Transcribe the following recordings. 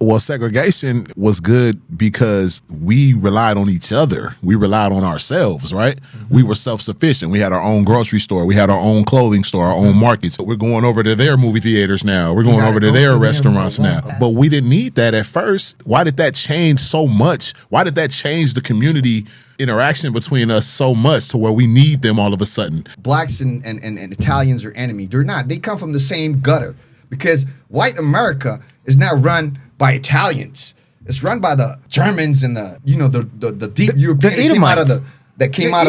Well, segregation was good because we relied on each other. We relied on ourselves, right? We were self-sufficient. We had our own grocery store. We had our own clothing store, our own markets. We're going over to their movie theaters now. We're going over to their restaurants now. But we didn't need that at first. Why did that change so much? Why did that change the community interaction between us so much to where we need them all of a sudden? Blacks and Italians are enemy. They're not. They come from the same gutter because white America is now run by Italians. It's run by the Germans and the deep European that came out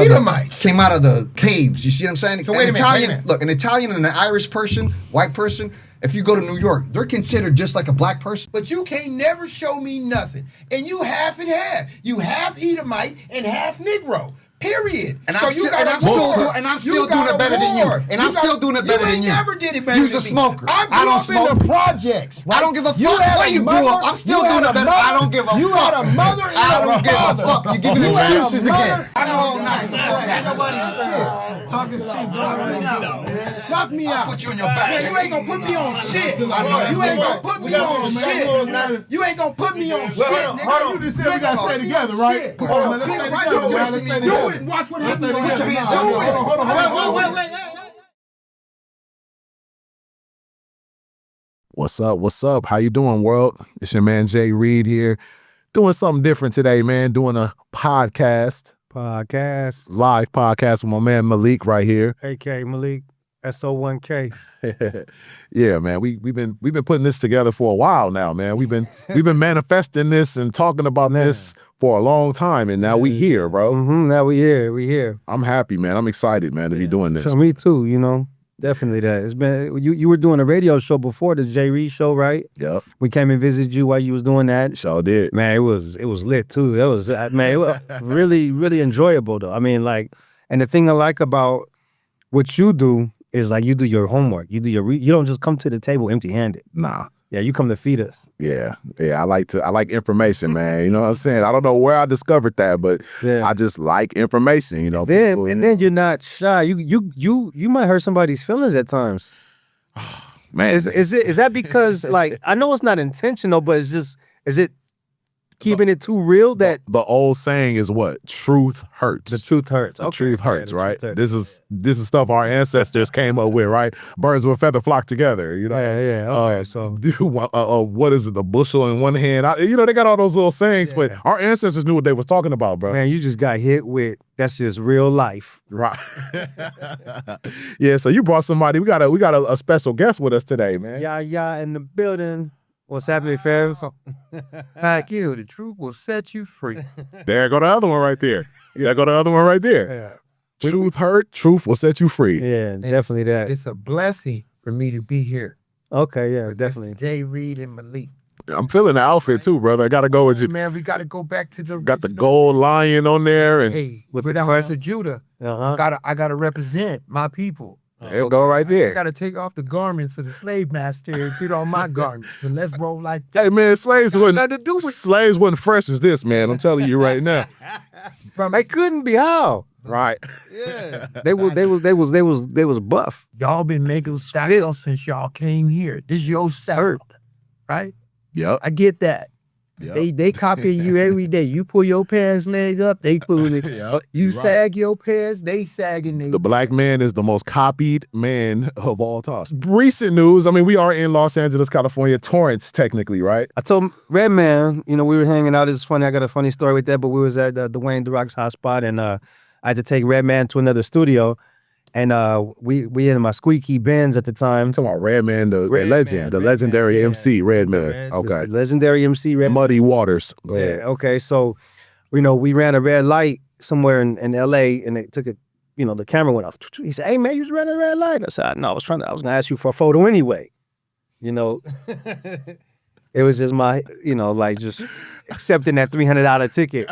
of the caves. You see what I'm saying? So wait a minute. Look, an Italian and an Irish person, white person, if you go to New York, they're considered just like a black person. But you can't never show me nothing. And you half and half. You half Edomite and half Negro. Period. And I'm still doing it better than you. And I'm still doing it better than you. You never did it better than me. You's a smoker. I don't smoke. In the projects. Right? I don't give a fuck where you grew up. I'm still doing it better. I don't give a fuck. You had a mother and I don't give a fuck. You're giving excuses again. I know I'm not talking shit. Knock me out. I'll put you in your back. Man, you ain't gonna put me on shit. You ain't gonna put me on shit. You ain't gonna put me on shit. Hold on. You just said we gotta stay together, right? Hold on, let's stay together. Let's stay together. Do it. Watch what happens. Put your hands up. Hold on. Wait. What's up? What's up? How you doing, world? It's your man JREED here, doing something different today, man. Doing a podcast, live podcast with my man Malik right here. AK Malik, SO1K. Yeah, man. We've been putting this together for a while now, man. We've been manifesting this and talking about this for a long time, and now we here, bro. Now we here. I'm happy, man. I'm excited, man, to be doing this. So me too, definitely that. It's been you were doing a radio show before the JREED show, right? Yep. We came and visited you while you was doing that. Sure did. Man, it was lit too. It was it was really, really enjoyable though. I mean, like, and the thing I like about what you do is like you do your homework. You do you don't just come to the table empty-handed. Nah. Yeah, you come to feed us. Yeah. I like information, man. You know what I'm saying? I don't know where I discovered that, but I just like information, Then you're not shy. You might hurt somebody's feelings at times. Man, is that because like I know it's not intentional, but is it keeping it too real that the old saying is what? Truth hurts. The truth hurts. The truth hurts, right? Truth hurts. This is stuff our ancestors came up with, right? Birds of a feather flock together, Yeah. Okay, so what is it? The bushel in one hand. They got all those little sayings, but our ancestors knew what they was talking about, bro. Man, you just got hit with that's just real life, right? Yeah. So you brought somebody. We got a special guest with us today, man. Yeah, in the building. What's happening, fam? Like you, the truth will set you free. There go the other one right there. Yeah, go the other one right there. Yeah. Truth hurt, truth will set you free. Yeah, definitely that. It's a blessing for me to be here. Okay, yeah, definitely. JREED and Malik. I'm feeling the outfit too, brother. I gotta go with you. Man, we gotta go back to the got the gold lion on there and with the House of Judah. I gotta represent my people. They'll go right there. I gotta take off the garments of the slave master and put on my garments. And let's roll like that. Hey man, slaves wasn't fresh as this, man. I'm telling you right now. Bro, they couldn't be how. Right. Yeah. They was buff. Y'all been making style since y'all came here. This is your style, right? Yep. I get that. Yep. They copy you every day. You pull your pants leg up, they pull it. Yep. You sag your pants, they sagging their The black man is the most copied man of all time. Recent news, I mean, we are in Los Angeles, California, Torrance, technically, right? I told Redman, we were hanging out. It's funny, I got a funny story with that, but we was at Dwayne The Rock's hot spot, and I had to take Redman to another studio. And we in my squeaky Benz at the time. I'm talking about Redman, the legendary MC, Redman. Okay. The legendary MC, Redman. Muddy Waters. Yeah, okay. So, we ran a red light somewhere in LA and they took it, the camera went off. He said, "Hey man, you was running a red light." I said, "No, I was gonna ask you for a photo anyway." It was just my, like just accepting that $300 ticket.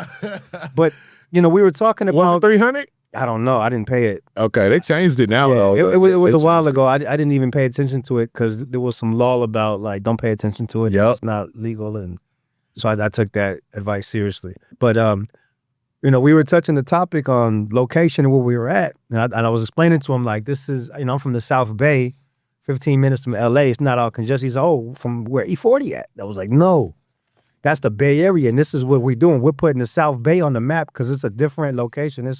But, we were talking about. Was it 300? I don't know. I didn't pay it. Okay, they changed it now though. It was a while ago. I didn't even pay attention to it because there was some law about like don't pay attention to it. Yep. It's not legal, and so I took that advice seriously. But we were touching the topic on location and where we were at, and I was explaining to him like this is I'm from the South Bay, 15 minutes from LA. It's not all congested. He's from where E40 at? I was like, no, that's the Bay Area, and this is what we're doing. We're putting the South Bay on the map because it's a different location.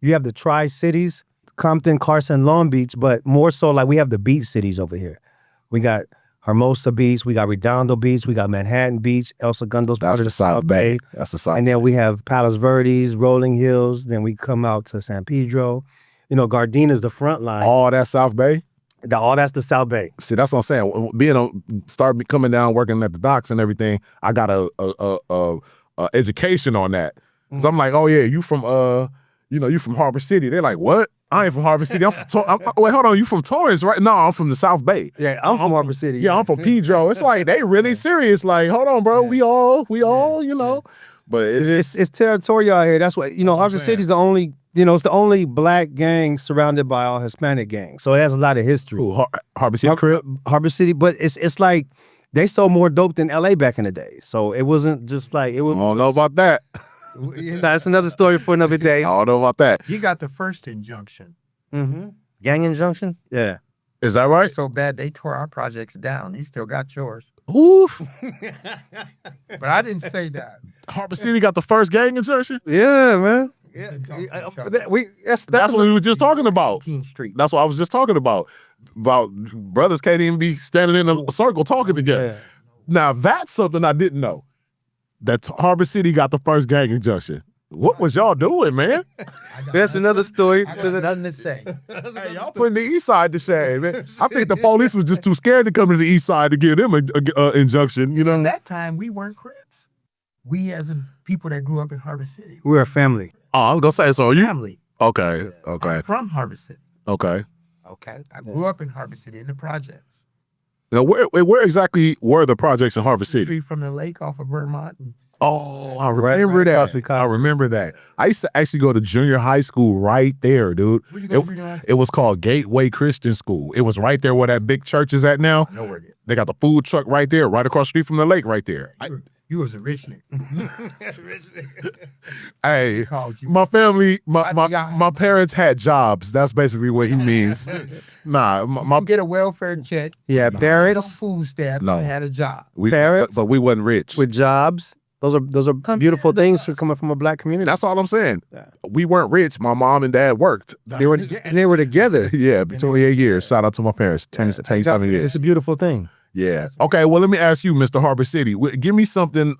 You have the Tri-Cities, Compton, Carson, Long Beach, but more so like we have the beach cities over here. We got Hermosa Beach, we got Redondo Beach, we got Manhattan Beach, El Segundo's part of the South Bay. That's the South. And then we have Palos Verdes, Rolling Hills. Then we come out to San Pedro. You know, Gardena's the front line. All that South Bay. All that's the South Bay. See, that's what I'm saying. Coming down, working at the docks and everything. I got a education on that. So I'm like, oh yeah, you from you from Harbor City. They're like, what? I ain't from Harbor City. Wait, hold on. You from Torrance, right? No, I'm from the South Bay. Yeah, I'm from Harbor City. Yeah, I'm from Pedro. It's like they really serious. Like, hold on, bro. We all, you know. But it's territorial out here. That's what Harbor City's the only. It's the only black gang surrounded by all Hispanic gangs. So it has a lot of history. Ooh, Harbor City Crip? Harbor City, but it's like they sold more dope than LA back in the day. So it wasn't just like it was. I don't know about that. That's another story for another day. I don't know about that. You got the first injunction. Mm-hmm. Gang injunction? Yeah. Is that right? So bad they tore our projects down. You still got yours. Oof. But I didn't say that. Harbor City got the first gang insertion? Yeah, man. Yeah, That's what we were just talking about. 18th Street. That's what I was just talking about. About brothers can't even be standing in a circle talking together. Yeah. Now, that's something I didn't know. That Harbor City got the first gang injunction. What was y'all doing, man? That's another story. I got nothing to say. Hey, y'all putting the East Side to shame, man. I think the police was just too scared to come to the East Side to give them an injunction, you know? At that time, we weren't Crips. We as a people that grew up in Harbor City. We're a family. Oh, I was going to say, so you? Family. Okay. I'm from Harbor City. Okay. Okay. I grew up in Harbor City in the projects. Now, where exactly were the projects in Harbor City? Street from the lake off of Vermont. Oh, I remember that. I remember that. I used to actually go to junior high school right there, dude. Where'd you go to junior high school? It was called Gateway Christian School. It was right there where that big church is at now. Nowhere near. They got the food truck right there, right across the street from the lake right there. You was a rich nigga. Hey, Called you. my family, my parents had jobs. That's basically what he means. Nah, my Get a welfare check. Yeah, Some parents food stamps. No. I had a job. Parents but we wasn't rich. with jobs. Those are beautiful things for coming from a black community. That's all I'm saying. Yeah. We weren't rich. My mom and dad worked. They were together. Yeah, 28 years. Shout out to my parents. 27 years. It's a beautiful thing. Yeah. Okay. Well, let me ask you, Mr. Harbor City. Give me something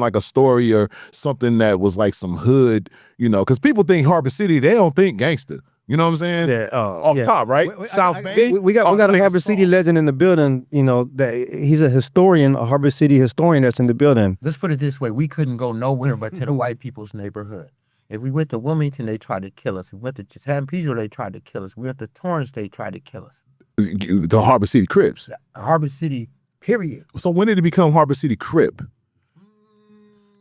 like a story or something that was like some hood. Because people think Harbor City, they don't think gangster. You know what I'm saying? Yeah. Off top, right? South Bay. We got a Harbor City legend in the building. That he's a historian, a Harbor City historian that's in the building. Let's put it this way. We couldn't go nowhere but to the white people's neighborhood. If we went to Wilmington, they tried to kill us. If we went to San Pedro, they tried to kill us. We went to Torrance, they tried to kill us. The Harbor City Crips. Harbor City, period. So when did it become Harbor City Crip?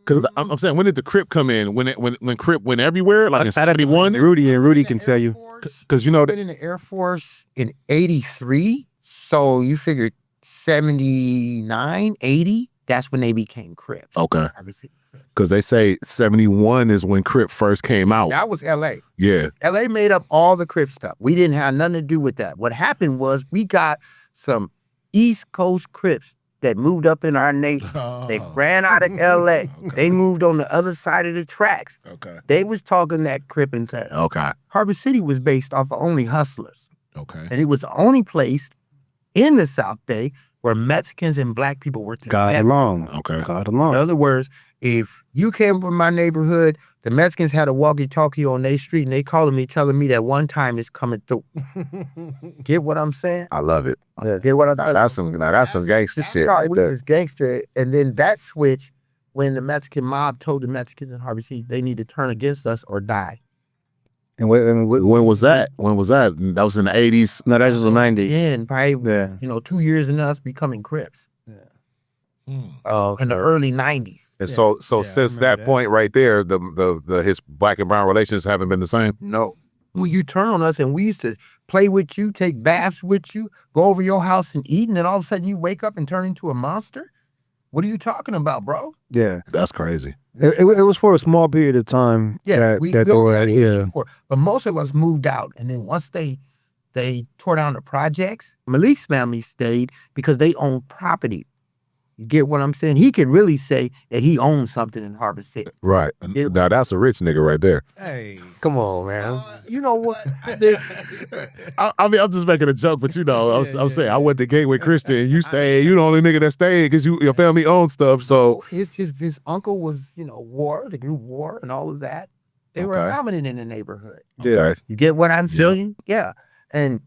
Because I'm saying, when did the Crip come in? When Crip went everywhere, like in 71? Rudy can tell you. Because I've been in the Air Force in 83, so you figured 79, 80, that's when they became Crips. Okay. Harbor City Crips. Because they say 71 is when Crip first came out. That was L.A. Yeah. L.A. made up all the Crip stuff. We didn't have nothing to do with that. What happened was we got some East Coast Crips that moved up in our neighborhood. They ran out of L.A. They moved on the other side of the tracks. Okay. They was talking that Crip and thing. Okay. Harbor City was based off of only hustlers. Okay. And it was the only place in the South Bay where Mexicans and black people were God together. alone. Okay. God In alone. other words, if you came from my neighborhood, the Mexicans had a walkie-talkie on their street and they calling me telling me that one time is coming through. Get what I'm saying? I love it. Get what I'm saying? That's some gangster shit right We there. was gangster. And then that switch when the Mexican mob told the Mexicans in Harbor City they need to turn against us or die. And When was that? When was that? That was in the 80s? no, that's just the 90s. Yeah, and probably, Yeah. 2 years in us becoming Crips Oh, in the early 90s. And so since that point right there, the his black and brown relations haven't been the same? No. When you turn on us and we used to play with you, take baths with you, go over your house and eat, and then all of a sudden you wake up and turn into a monster? What are you talking about, bro? yeah. That's crazy. It was for a small period of time. Yeah, that they were at here. But most of us moved out, and then once they tore down the projects, Malik's family stayed because they owned property. You get what I'm saying? He could really say that he owns something in Harbor City. Right. Now that's a rich nigga right there. Hey, come on, man. You know what? I mean, I'm just making a joke, but I'm saying I went to Gateway Christian and you stayed. You the only nigga that stayed because your family owns stuff. So his uncle was, war, the group war and all of that. They were prominent in the neighborhood. yeah, You get what I'm saying? Yeah. And,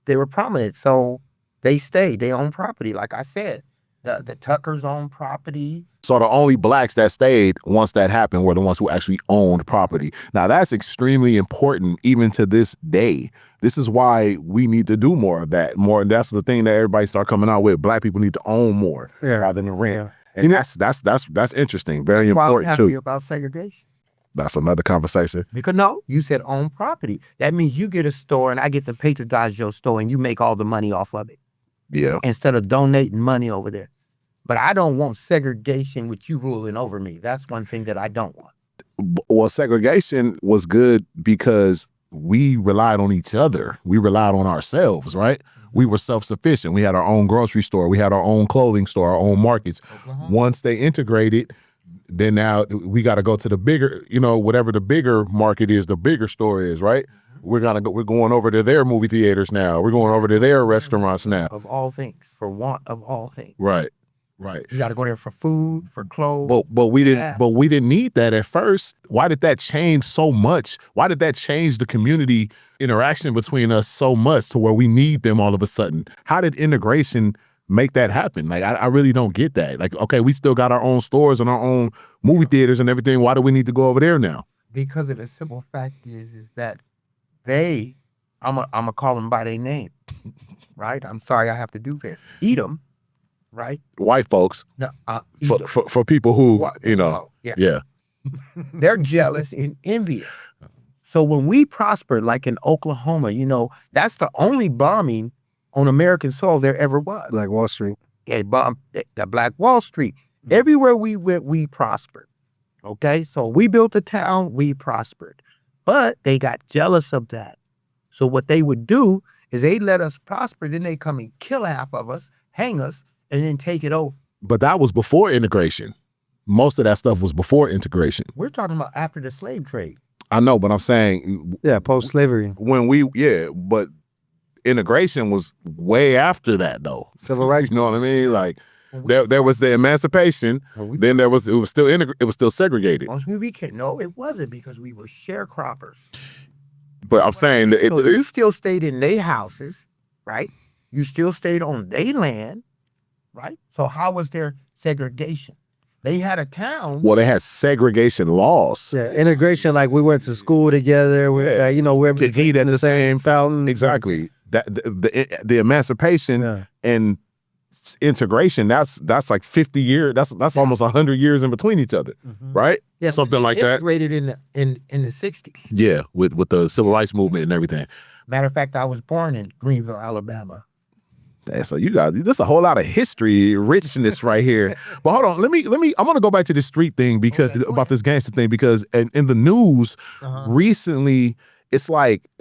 they were prominent. So they stayed. They own property. Like I said, the Tuckers own property. so the only blacks that stayed once that happened were the ones who actually owned property. Now that's extremely important even to this day. This is why we need to do more of that. And that's the thing that everybody start coming out with. Black people need to own more rather than rent. Yeah. And that's interesting. Very That's why I'm important happy too. about segregation. That's another conversation. Because no, you said own property. That means you get a store and I get to patronize your store and you make all the money off of it Yeah. instead of donating money over there. But I don't want segregation with you ruling over me. That's one thing that I don't want. Well, segregation was good because we relied on each other. We relied on ourselves, right? We were self-sufficient. We had our own grocery store. We had our own clothing store, our own markets. Once they integrated, then now we got to go to the bigger, whatever the bigger market is, the bigger store is, right? We're going over to their movie theaters now. We're going over to their restaurants now. Of all things, for want of all things. Right. Right. You got to go there for food, for clothes. But we didn't need that at first. Why did that change so much? Why did that change the community interaction between us so much to where we need them all of a sudden? How did integration make that happen? Like, I really don't get that. Like, okay, we still got our own stores and our own movie theaters and everything. Why do we need to go over there now? Because of the simple fact is that I'm gonna call them by their name, right? I'm sorry I have to do this. Edom, right? White folks. No, For people who, yeah. They're jealous and envious. So when we prosper, like in Oklahoma, that's the only bombing on American soil there ever was. Like Wall Street. Yeah, bombed the Black Wall Street. Everywhere we went, we prospered. Okay, so we built a town, we prospered. But they got jealous of that. So what they would do is they let us prosper, then they come and kill half of us, hang us, and then take it over. But that was before integration. Most of that stuff was before integration. We're talking about after the slave trade. I know, but I'm saying Post-slavery. But integration was way after that though. Civil rights. You know what I mean? Like there was the emancipation, then it was still segregated. Once we became, no, it wasn't, because we were sharecroppers. But I'm saying that So you still stayed in their houses, right? You still stayed on their land, right? So how was there segregation? They had a town. Well, they had segregation laws. Yeah, integration, like we went to school together. We're Eat at the same fountain. Exactly. That the emancipation and integration, that's like 50 years. That's almost 100 years in between each other, right? Yeah, something like that. Integrated in the 60s. Yeah, with the civil rights movement and everything. Matter of fact, I was born in Greenville, Alabama. So you guys, there's a whole lot of history richness right here. But hold on, let me. I'm gonna go back to this street thing about this gangster thing, because in the news recently, it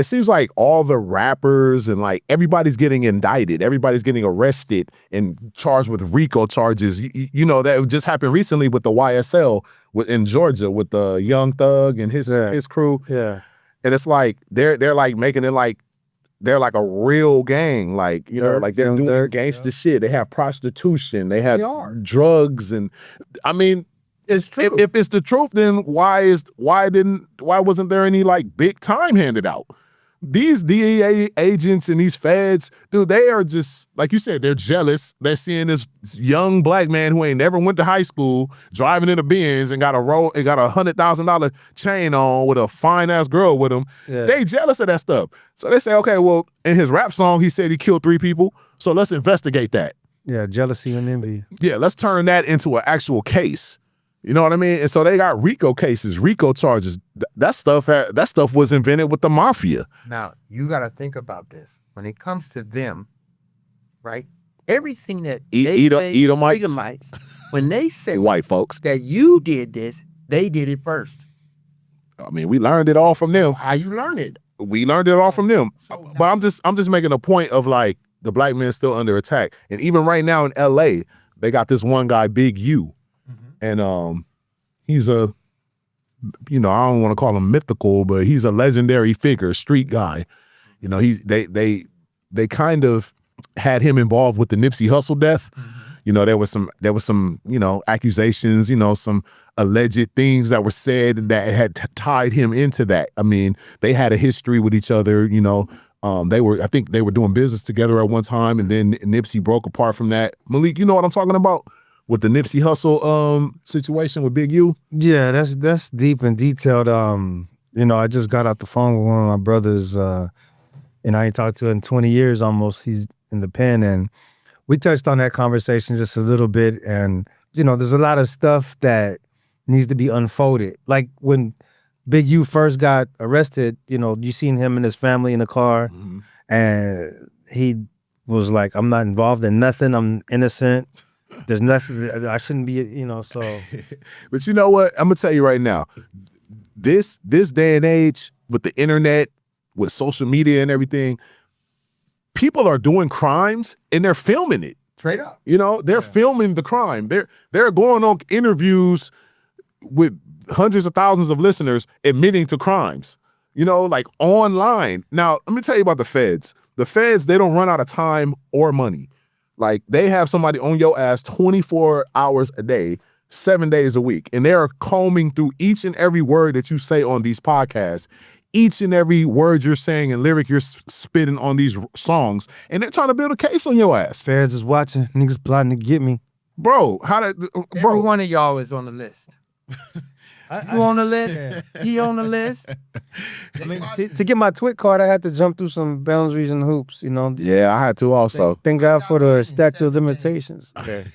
seems like all the rappers and like everybody's getting indicted, everybody's getting arrested and charged with RICO charges. That just happened recently with the YSL in Georgia with the Young Thug and his crew. Yeah, and it's like they're like making it like they're like a real gang, like like they're doing gangster shit. They have prostitution, they have drugs, and I mean, it's true. If it's the truth, then why wasn't there any like big time handed out? These DEA agents and these feds, dude, they are just, like you said, they're jealous. They're seeing this young black man who ain't never went to high school driving in a Benz and got a $100,000 chain on with a fine ass girl with him. Yeah. They jealous of that stuff. So they say, okay, well, in his rap song, he said he killed 3 people. So let's investigate that. Yeah, jealousy and envy. Yeah, let's turn that into an actual case. You know what I mean? And so they got RICO cases, RICO charges. That stuff was invented with the mafia. Now, you got to think about this. When it comes to them, right? Everything that Edomites, when they say white folks that you did this, they did it first. I mean, we learned it all from them. How you learn it? We learned it all from them. But I'm just making a point of like the black man is still under attack. And even right now in LA, they got this one guy, Big U, and he's a, I don't want to call him mythical, but he's a legendary figure, street guy. They kind of had him involved with the Nipsey Hussle death. There was some accusations, some alleged things that were said that had tied him into that. I mean, they had a history with each other. I think they were doing business together at one time, and then Nipsey broke apart from that. Malik, you know what I'm talking about with the Nipsey Hussle situation with Big U? Yeah, that's deep and detailed. I just got off the phone with one of my brothers, and I ain't talked to him in 20 years almost. He's in the pen, and we touched on that conversation just a little bit. And there's a lot of stuff that needs to be unfolded. Like when Big U first got arrested, you seen him and his family in the car, and he was like, "I'm not involved in nothing. I'm innocent. There's nothing. I shouldn't be, so." But you know what? I'm gonna tell you right now, this day and age with the internet, with social media and everything, people are doing crimes and they're filming it. Straight up. They're filming the crime. They're going on interviews with hundreds of thousands of listeners admitting to crimes, like online. Now, let me tell you about the feds. The feds, they don't run out of time or money. Like, they have somebody on your ass 24 hours a day, 7 days a week, and they're combing through each and every word that you say on these podcasts, each and every word you're saying and lyric you're spitting on these songs, and they're trying to build a case on your ass. Feds is watching, niggas plotting to get me. Bro, Every one of y'all is on the list. You on the list? He on the list? I mean, to get my TWIC card, I had to jump through some boundaries and hoops, Yeah, I had to also. Thank God for the statute of limitations. Okay.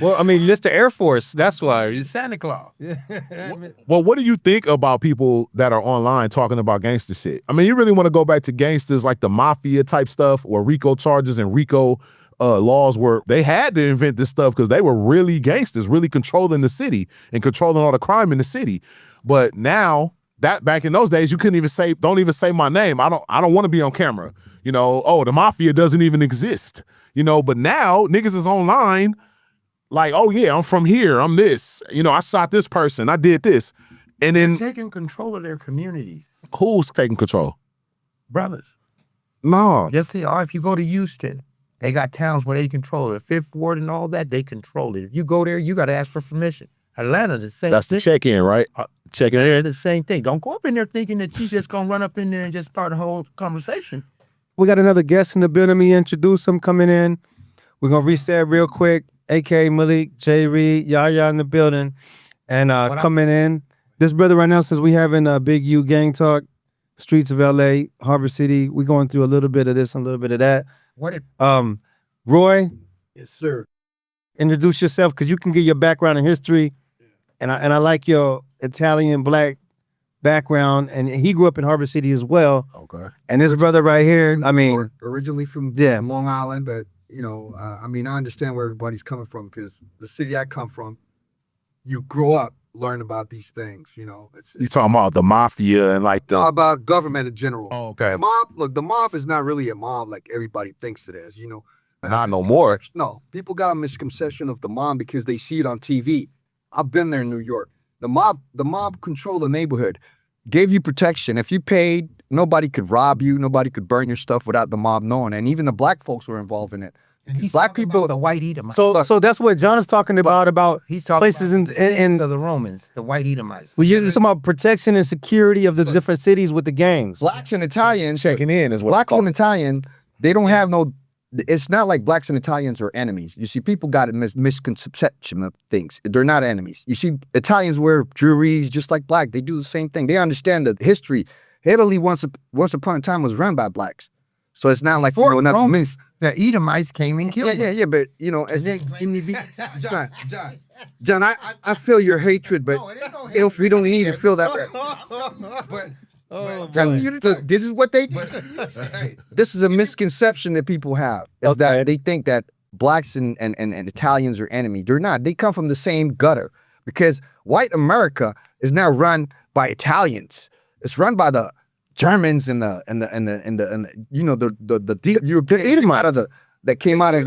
Well, I mean, Mr. Air Force, that's why. He's Santa Claus. Well, what do you think about people that are online talking about gangster shit? I mean, you really want to go back to gangsters like the mafia type stuff, or RICO charges and RICO laws, where they had to invent this stuff because they were really gangsters, really controlling the city and controlling all the crime in the city. But now, that back in those days, you couldn't even say, don't even say my name. I don't want to be on camera. The mafia doesn't even exist. But now niggas is online like, oh yeah, I'm from here, I'm this. I shot this person, I did this. And then They're taking control of their communities. who's taking control? Brothers. No. Yes, they are. If you go to Houston, they got towns where they control it. Fifth Ward and all that, they control it. If you go there, you got to ask for permission. Atlanta, the same That's thing. the check-in, right? Checking in. The same thing. Don't go up in there thinking that you just going to run up in there and just start a whole conversation. We got another guest in the building. Let me introduce him coming in. We're going to reset real quick. A.K.A. Malik, JREED, Yaya in the building. And coming in, this brother right now says we having a Big U gang talk, streets of L.A., Harbor City. We going through a little bit of this and a little bit of that. What if Roy, Yes, sir. introduce yourself, because you can get your background in history. And I like your Italian black background. And he grew up in Harbor City as well. Okay. And this brother right here, I mean, originally from Yeah. Long Island, but I understand where everybody's coming from, because the city I come from, you grow up learning about these things. It's You talking about the mafia and like all the about government in general. Oh, okay. Mob, look, the mob is not really a mob like everybody thinks it is. Not no more. No, people got a misconception of the mob because they see it on TV. I've been there in New York. The mob controlled the neighborhood, gave you protection. If you paid, nobody could rob you, nobody could burn your stuff without the mob knowing. And even the black folks were involved in it. he's Black talking people- about the white Edomites. so that's what John is talking about he's talking places about in of the Romans, the white Edomites. well, you're talking about protection and security of the different cities with the gangs. Blacks and Italians, Checking in is what black it's and Italian, they don't have no, it's not like blacks and Italians are enemies. You see, people got a misconception of things. They're not enemies. You see, Italians wear jewelry just like black. They do the same thing. They understand the history. Italy once upon a time was run by blacks. So it's not like, The Edomites came and killed yeah, but as John, I feel your hatred, but if we don't need to feel that. this is what they do. This is a misconception that people have. Is that they think that blacks and Italians are enemies. They're not. They come from the same gutter, because white America is now run by Italians. It's run by the Germans and the European that came out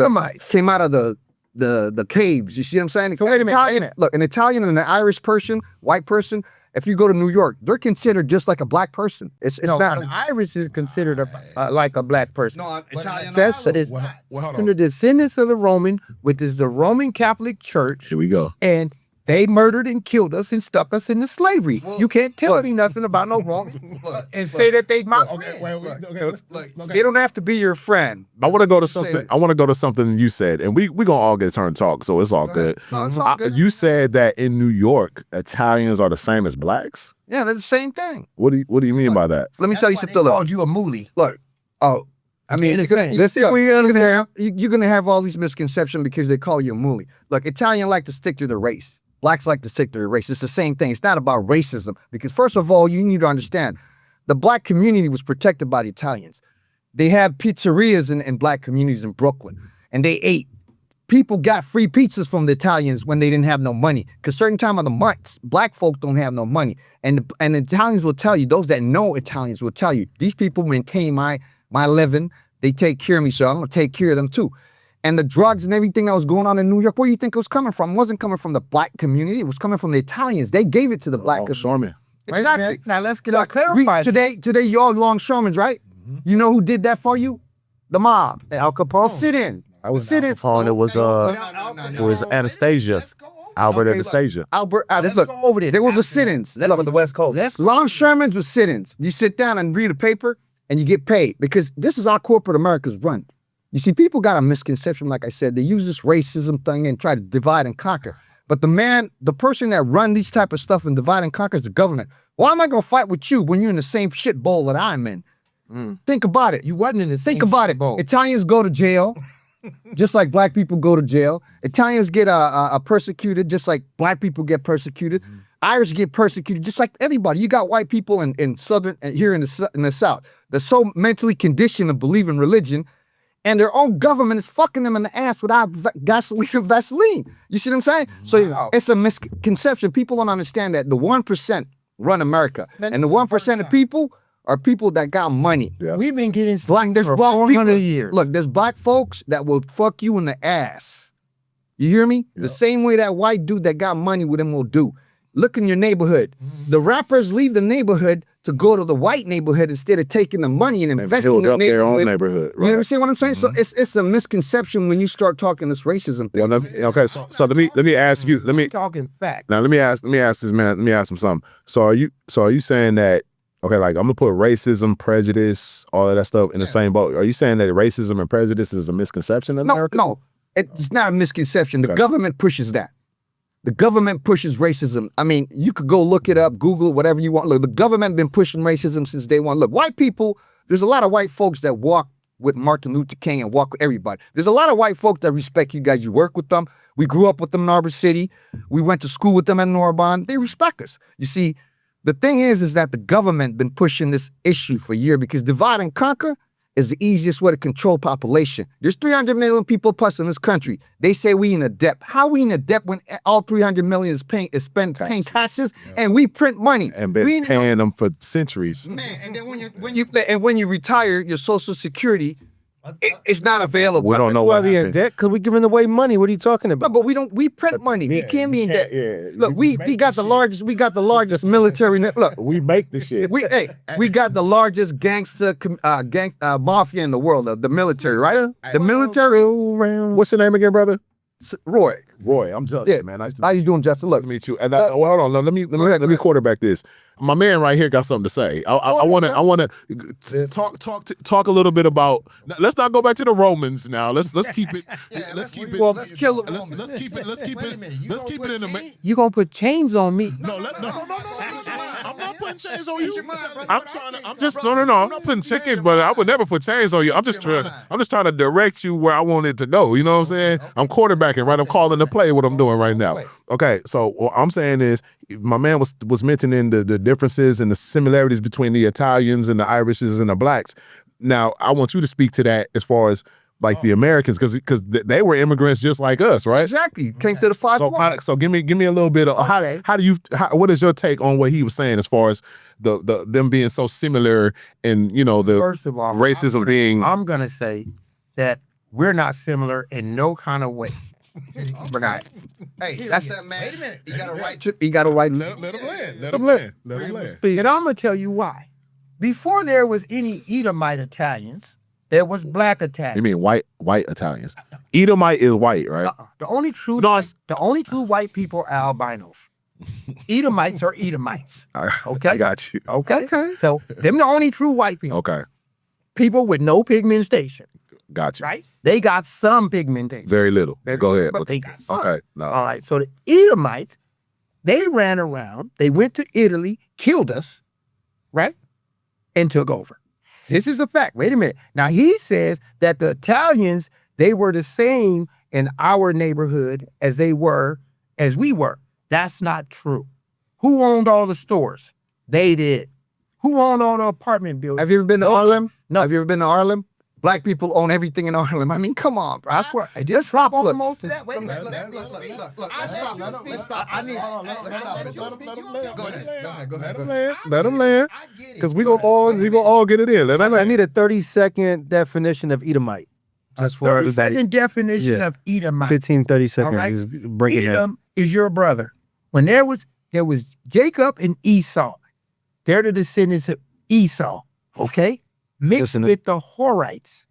of the the caves. You see what I'm saying? So wait a minute, Italian, look, an Italian and an Irish person, white person, if you go to New York, they're considered just like a black person. It's No, not. an Irish is considered like a black person. No, Italian. That's it's Well, hold from on. the descendants of the Roman, which is the Roman Catholic Church, Here we go. and they murdered and killed us and stuck us into slavery. You can't tell me nothing about no wrong and say that they my friends. They don't have to be your friend. I want to go to Say something. it. I want to go to something you said, and we gonna all get a turn to talk, so it's all good. No, it's all good. You said that in New York, Italians are the same as blacks. Yeah, they're the same thing. What do you mean by that? Let me tell you something. Look, you a moolie. look. Oh, I mean, Let's see if look, we you're understand. gonna have all these misconceptions because they call you a moolie. Look, Italian like to stick to their race. Blacks like to stick to their race. It's the same thing. It's not about racism because first of all, you need to understand, the black community was protected by the Italians. They had pizzerias in black communities in Brooklyn, and they ate. People got free pizzas from the Italians when they didn't have no money. Because certain time of the months, black folks don't have no money. And the Italians will tell you, those that know Italians will tell you, these people maintain my living. They take care of me, so I'm going to take care of them too. And the drugs and everything that was going on in New York, where do you think it was coming from? It wasn't coming from the black community. It was coming from the Italians. They gave it to the black community. Longshoremen. Exactly. Now let's get Look, clarified. today, y'all longshoremen, right? You know who did that for you? The mob. Al Capone. Sit in. I was Sit in. Capone. It was Anastasia. Albert Anastasia. Albert, Let's look, go over this. there was a sit-ins. Let's on the West Coast. Let's Longshoremen's was sit-ins. You sit down and read a paper and you get paid because this is how corporate America's run. You see, people got a misconception, like I said. They use this racism thing and try to divide and conquer. But the person that run these type of stuff and divide and conquer is the government. Why am I going to fight with you when you're in the same shit bowl that I'm in? Think about it. You wasn't in the Think same about it. bowl. Italians go to jail, just like black people go to jail. Italians get persecuted, just like black people get persecuted. Irish get persecuted, just like everybody. You got white people in southern here in the South. They're so mentally conditioned to believe in religion, and their own government is fucking them in the ass without gasoline or Vaseline. You see what I'm saying? So it's a misconception. People don't understand that the 1% run America, and the 1% of people are people that got money. Yeah. We've been getting There's for black 400 people. years. Look, there's black folks that will fuck you in the ass. You hear me? The same way that white dude that got money with him will do. Look in your neighborhood. The rappers leave the neighborhood to go to the white neighborhood instead of taking the money and investing in Build the up their own neighborhood. neighborhood. You understand what I'm saying? So it's a misconception when you start talking this racism thing. Okay, so let me ask you. talking facts. Now let me ask this man. Let me ask him something. So are you saying that? Okay, like I'm gonna put racism, prejudice, all of that stuff in the same boat. Are you saying that racism and prejudice is a misconception in America? No, it's not a misconception. The government pushes that. The government pushes racism. I mean, you could go look it up, Google, whatever you want. Look, the government been pushing racism since day one. Look, white people, there's a lot of white folks that walk with Martin Luther King and walk with everybody. There's a lot of white folks that respect you guys. You work with them. We grew up with them in Arbor City. We went to school with them in Narbonne. They respect us. You see, the thing is that the government been pushing this issue for years because divide and conquer is the easiest way to control population. There's 300 million people plus in this country. They say we in a debt. How we in a debt when all 300 million is paying taxes and we print money? And been paying them for centuries. Man, and then when you retire, your Social Security, it's not available. We don't know Why what we in happened. debt? Because we giving away money. What are you talking No, about? but we print money. We can't be in debt. Yeah, Look, we got the largest military. Look, We make the shit. we got the largest gangster mafia in the world, the military, right? The military. What's your name again, brother? Roy. Roy. I'm Justin, Yeah, man. Nice to How you doing, Justin? Look, meet you. And hold on. Let me quarterback this. My man right here got something to say. I want to talk a little bit about. Let's not go back to the Romans now. Let's keep it. Let's keep it. let's kill it. Let's keep it. Let's keep Wait a it. minute, you Let's gonna keep put it in the. chains? You gonna put chains on me? No. I'm not putting chains on you. your mind, brother. I'm just no. I'm not putting chains, but I would never put chains on you. I'm just trying to direct you where I want it to go. You know what I'm saying? I'm quarterbacking, right? I'm calling the play. What I'm doing right now. Okay, so what I'm saying is, my man was mentioning the differences and the similarities between the Italians and the Irishes and the blacks. Now, I want you to speak to that as far as like the Americans, because they were immigrants just like us, right? exactly. Came to the 5 So give me a little bit of what is your take on what he was saying as far as the them being so similar and the First of all, racism being I'm gonna say that we're not similar in no kind of way. Right. Hey, that's that man. Wait a minute. He got a right to. He got a right. Let him land. Let him land. Let him land. And I'm gonna tell you why. Before there was any Edomite Italians, there was black You Italians. mean white Italians? Edomite is white, right? The only true white people are albinos. Edomites are Edomites. Okay? I got you. Okay? So them the only true white people. Okay, People with no pigmentation, got you. right? They got some pigmentation. Very little. Go ahead. But they got some. Okay, no. All right. So the Edomites, they ran around, they went to Italy, killed us, right? And took over. This is the fact. Wait a minute. Now he says that the Italians, they were the same in our neighborhood as we were. That's not true. Who owned all the stores? They did. Who owned all the apartment buildings? Have you ever been to Harlem? No. Have you ever been to Harlem? Black people own everything in Harlem. I mean, come on, bro. I swear. I just drop Look, most of that. Wait, Look. Let's stop. Let's stop. I need. Let's stop. Go ahead. Let him land. I get it. Because we gonna all get it in. Let him I land. need a 30-second definition of Edomite. Just for that Second definition Yeah. of Edomite. 15, 30 seconds. right. Just break it down. Edom is your brother. When there was Jacob and Esau, they're the descendants of Esau, okay? Mixed Listen to- with the Horites,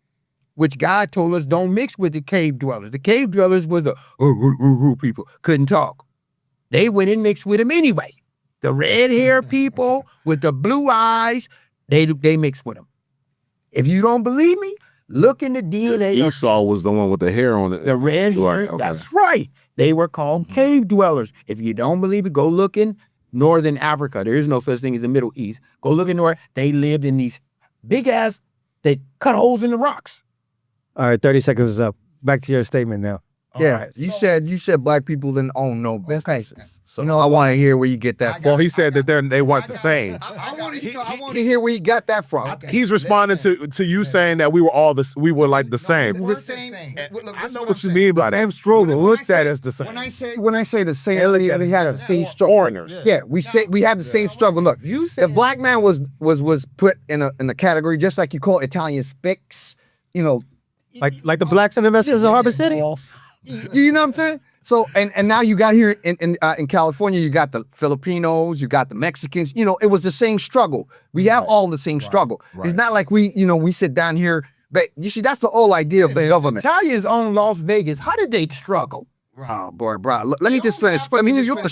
which God told us don't mix with the cave dwellers. The cave dwellers was the people, couldn't talk. They went and mixed with them anyway. The red hair people with the blue eyes, they mixed with them. If you don't believe me, look in the DNA. Esau was the one with the hair on it. The red hair, Right, okay. that's right. They were called cave dwellers. If you don't believe it, go look in Northern Africa. There is no such thing as the Middle East. Go look in North. They lived in these big ass, they cut holes in the rocks. All right, 30 seconds is up. Back to your statement now. Yeah, you said black people didn't own no businesses. So I want to hear where you get that from. Well, he said that they weren't the same. I want to hear where you got that from. He's responding to you saying that we were like the same. We're the same. I know what you mean by that. Sam Strobel looks at us the same. When I say the same, we had the same struggle. Foreigners. Yeah, we had the same struggle. Look, the black man was put in a category just like you call Italian spics. You know, Like the blacks and the Mexicans in Harbor City. do you know what I'm saying? So and now you got here in California, you got the Filipinos, you got the Mexicans. You know, it was the same struggle. We have all the same struggle. It's not like we sit down here. But you see, that's the whole idea of the government. Italians own Las Vegas. How did they struggle? Oh boy, bro. Let me just finish.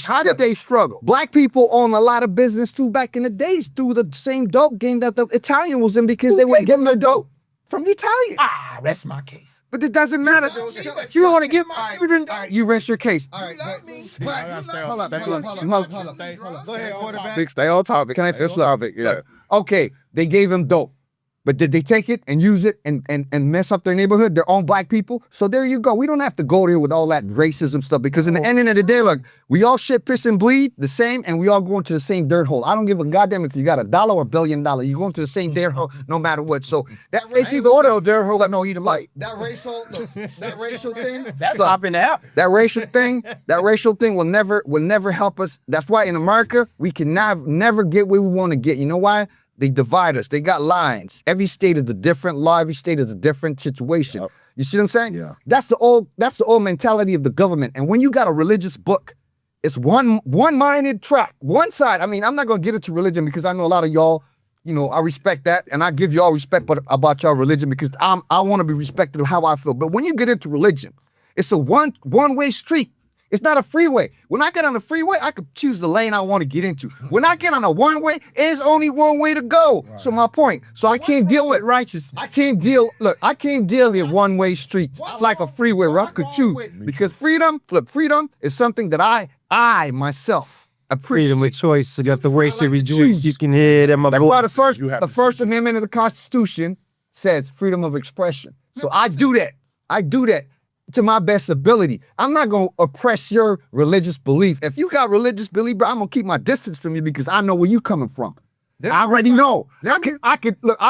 How did they struggle? Black people own a lot of business too back in the days through the same dope game that the Italian was in because they were getting their dope from the Italians. That's my case. But it doesn't matter. You don't want to give you rest your case. All right, Go ahead, quarterback. Stay on topic. Can I Stay on finish? topic? Yeah. Okay, they gave him dope. But did they take it and use it and mess up their neighborhood, their own black people? So there you go. We don't have to go there with all that racism stuff because in the end of the day, look, we all shit, piss, and bleed the same, and we all go into the same dirt hole. I don't give a goddamn if you got $1 or $1 billion. You go into the same dirt hole no matter what. So that racial order dirt hole, no, he like that racial thing. That's popping out. that racial thing will never help us. That's why in America we can never get where we want to get. You know why? They divide us. They got lines. Every state is a different law. Every state is a different situation. Yep. You see what I'm saying? Yeah. That's the old mentality of the government. And when you got a religious book, it's one-minded track, one side. I mean, I'm not gonna get into religion because I know a lot of y'all, I respect that, and I give y'all respect about y'all religion because I want to be respected of how I feel. But when you get into religion, it's a one-way street. It's not a freeway. When I get on the freeway, I could choose the lane I want to get into. When I get on a one-way, there's only one way to go. Right. So my point. So I can't deal with righteousness. I can't deal with one-way streets. It's like a freeway where I could choose. Because freedom is something that I myself appreciate. Freedom of choice. You got the ways to rejoice. You can hear them. That's why the First Amendment of the Constitution says freedom of expression. So I do that. To my best ability. I'm not going to oppress your religious belief. If you got religious belief, bro, I'm going to keep my distance from you because I know where you coming from. I already know. I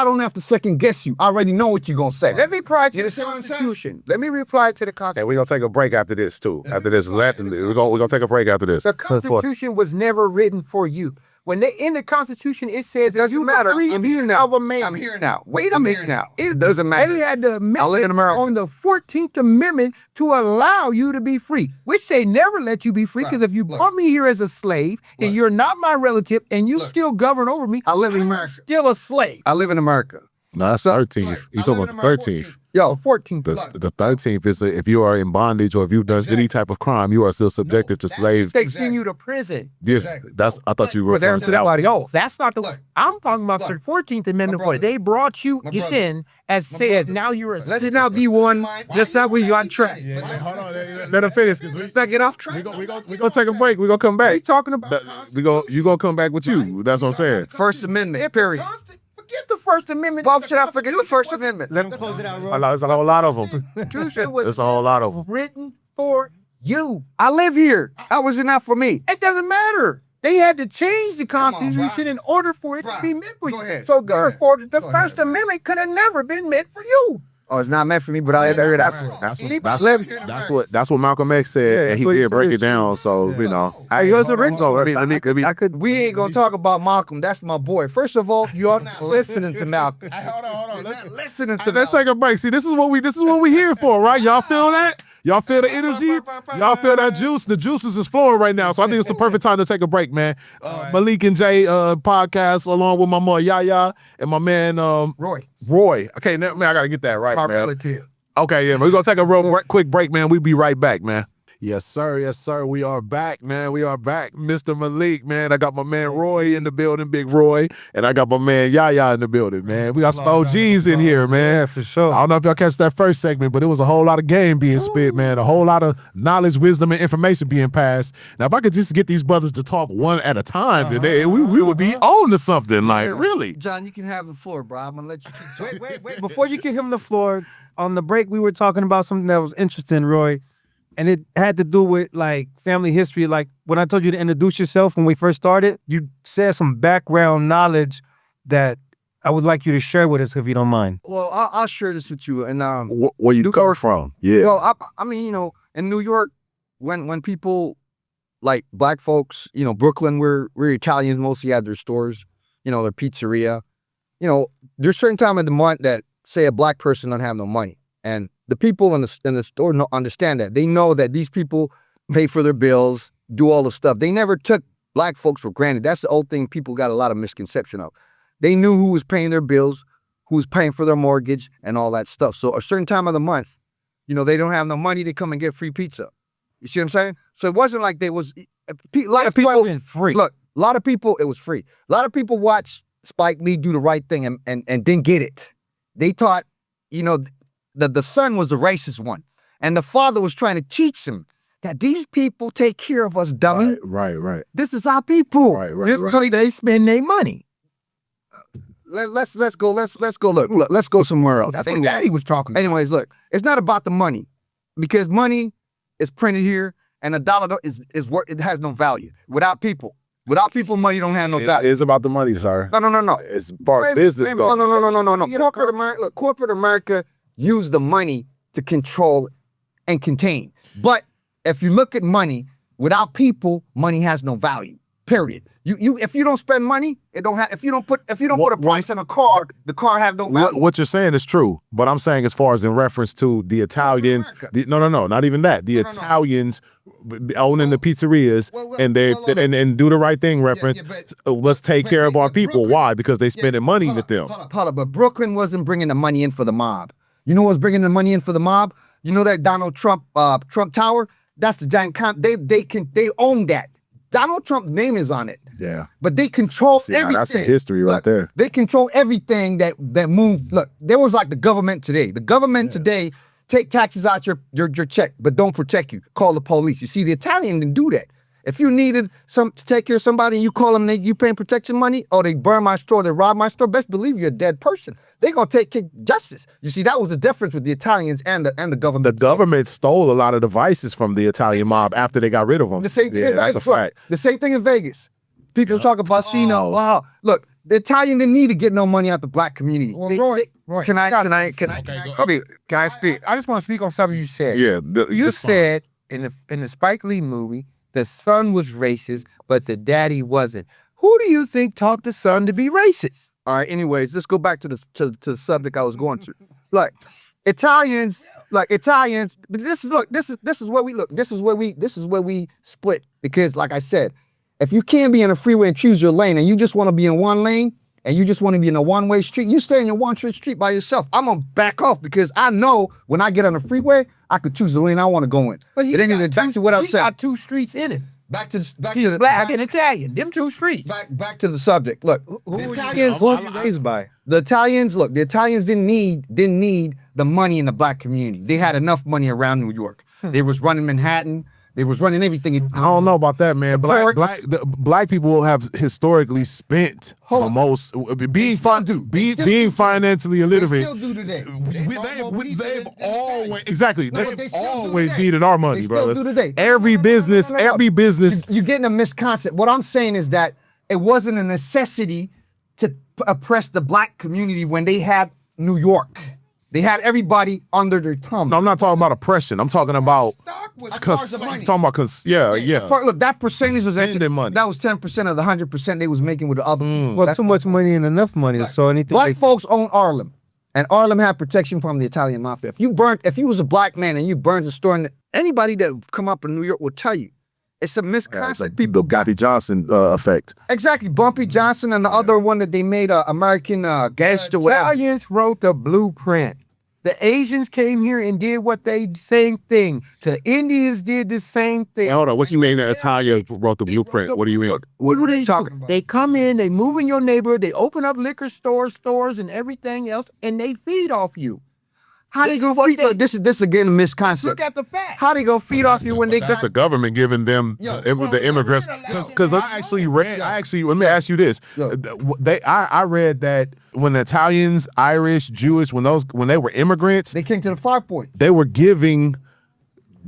don't have to second guess you. I already know what you're going to say. Let me reply to the Constitution. Let me reply to the Constitution. Hey, we're going to take a break after this, too. After this, we're going to take a break after this. The Constitution was never written for you. When they in the Constitution, it says It doesn't matter. I'm here now. of a man. I'm here now. Wait a minute now. It doesn't matter. They had the I live in amendment America. on the 14th Amendment to allow you to be free, which they never let you be free because if you brought me here as a slave and you're not my relative and you still govern over me, I live in I'm America. still a slave. I live in America. No, that's 13th. You talking about the 13th? Yo, 14th. The 13th is if you are in bondage or if you've done any type of crime, you are still subjected to slave. They send you to prison. Yes, that's. I thought you were But they're referring to to that one. everybody else. That's not the. I'm talking about the 14th Amendment for it. They brought you in as said. Now you're a. let's not be one. Let's not be on track. Hold on, let him finish. Let's not get off track. We gonna take a break. We gonna come back. We talking about. You gonna come back with you. That's what I'm saying. First Amendment, period. Forget the First Amendment. Why should I forget the First Amendment? Let him close it out, Roy. There's a whole lot of them. Constitution was There's a whole lot of them. written for you. I live here. How was it not for me? It doesn't matter. They had to change the Constitution in order for it to be meant for you. So therefore, the First Amendment could have never been meant for you. Oh, it's not meant for me, but I heard that's That's what Malcolm X said, and he did break it down. So you know, we ain't gonna talk about Malcolm. That's my boy. First of all, you're not listening to Malcolm. hold on. Listening to Let's take a break. See, this is what we here for, right? Y'all feel that? Y'all feel the energy? Y'all feel that juice? The juices is flowing right now. So I think it's the perfect time to take a break, man. Malik and Jay podcast along with my mom Yaya and my man Roy. Okay, now, man, I gotta get that right, man. Relative. Okay, yeah, we're gonna take a real quick break, man. We'll be right back, man. Yes, sir. We are back, man. We are back. Mr. Malik, man. I got my man Roy in the building, Big Roy, and I got my man Yaya in the building, man. We got some OGs in here, man. Yeah, for sure. I don't know if y'all catch that first segment, but it was a whole lot of game being spit, man. A whole lot of knowledge, wisdom, and information being passed. Now, if I could just get these brothers to talk one at a time today, we would be on to something, like, really. John, you can have the floor, bro. I'm gonna let you. Wait. Before you give him the floor, on the break, we were talking about something that was interesting, Roy. And it had to do with like family history. Like when I told you to introduce yourself when we first started, you said some background knowledge that I would like you to share with us if you don't mind. Well, I'll share this with you. And Where you come from? Yeah. well, I mean, you know, in New York, when people like black folks, you know, Brooklyn, we're Italians mostly had their stores, you know, their pizzeria. You know, there's certain time of the month that say a black person don't have no money, and the people in the store understand that. They know that these people pay for their bills, do all the stuff. They never took black folks for granted. That's the old thing people got a lot of misconception of. They knew who was paying their bills, who was paying for their mortgage, and all that stuff. So a certain time of the month, you know, they don't have no money to come and get free pizza. You see what I'm saying? So it wasn't like there was a lot of people. Free. Look, a lot of people, it was free. A lot of people watched Spike Lee do the right thing and didn't get it. They thought, you know, that the son was the racist one. And the father was trying to teach him that these people take care of us, dummy. Right. This is our people. Right. So they spend their money. Let's go. Let's go. Look, let's go somewhere else. That's what Daddy was talking about. Anyways, look, it's not about the money, because money is printed here, and a dollar is it has no value. Without people, money don't have no value. It's about the money, sir. No. It's part of business, though. No. Corporate America use the money to control and contain. But if you look at money, without people, money has no value. Period. If you don't spend money, it don't have. If you don't put a price on a car, the car have no value. What you're saying is true, but I'm saying as far as in reference to the Italians, no, not even that. The Italians owning the pizzerias and do the right thing. Reference. Let's take care of our people. Why? Because they spending money with them. But Brooklyn wasn't bringing the money in for the mob. You know what's bringing the money in for the mob? You know that Donald Trump Tower? That's the giant they own that. Donald Trump's name is on it. Yeah. But they control everything. That's history right there. They control everything that moves. Look, there was like the government today. The government today take taxes out your check, but don't protect you. Call the police. You see, the Italian didn't do that. If you needed to take care of somebody and you call them, you paying protection money, or they burn my store, they rob my store, best believe you're a dead person. They're going to take justice. You see, that was the difference with the Italians and the government. The government stole a lot of devices from the Italian mob after they got rid of them. The same thing. Yeah, that's a fact. The same thing in Vegas. People talk about Casino. Wow. Look, the Italian didn't need to get no money out the black community. Roy, Can I speak? I just want to speak on something you said. Yeah. You said in the Spike Lee movie, the son was racist, but the daddy wasn't. Who do you think taught the son to be racist? All right. Anyways, let's go back to the subject I was going to. Like Italians. But this is where we split, because like I said, if you can't be in a freeway and choose your lane and you just want to be in one lane and you just want to be in a one-way street, you stay in your one-way street by yourself. I'm gonna back off because I know when I get on the freeway, I could choose the lane I want to go in. But back to what I was saying. got 2 streets in it. Back to Black and Italian. Them 2 streets. back to the subject. Look, Who Italians, What were you raised by? the Italians didn't need the money in the black community. They had enough money around New York. They was running Manhattan. They was running everything. I don't know about that, man. Black people have historically spent the most being financially illiterate. They still do today. They've always needed our money, They still brother. do today. Every business. You're getting a misconcept. What I'm saying is that it wasn't a necessity to oppress the black community when they had New York. They had everybody under their thumb. No, I'm not talking about oppression. I'm talking about yeah. Look, that percentage was Spending money. That was 10% of the 100% they was making with the other people. Well, too much money and enough money, so anything. Black folks own Harlem, and Harlem had protection from the Italian mafia. If you was a black man and you burned the store, anybody that come up in New York will tell you, it's a misconception. It's like the Gotti Johnson effect. Exactly, Bumpy Johnson and the other one that they made American Gangster. Italians wrote the blueprint. The Asians came here and did same thing. The Indians did the same thing. Hey, hold on, what you mean that Italians wrote the blueprint? What do you mean? What do they talking about? They come in, they move in your neighborhood, they open up liquor stores and everything else, and they feed off you. How they gonna feed? This is again a misconcept. Look at the facts. How they gonna feed off you when they That's the government giving them the immigrants. Because I actually read. Let me ask you this. I read that when the Italians, Irish, Jewish, when they were immigrants, they came to the 5 Point. they were giving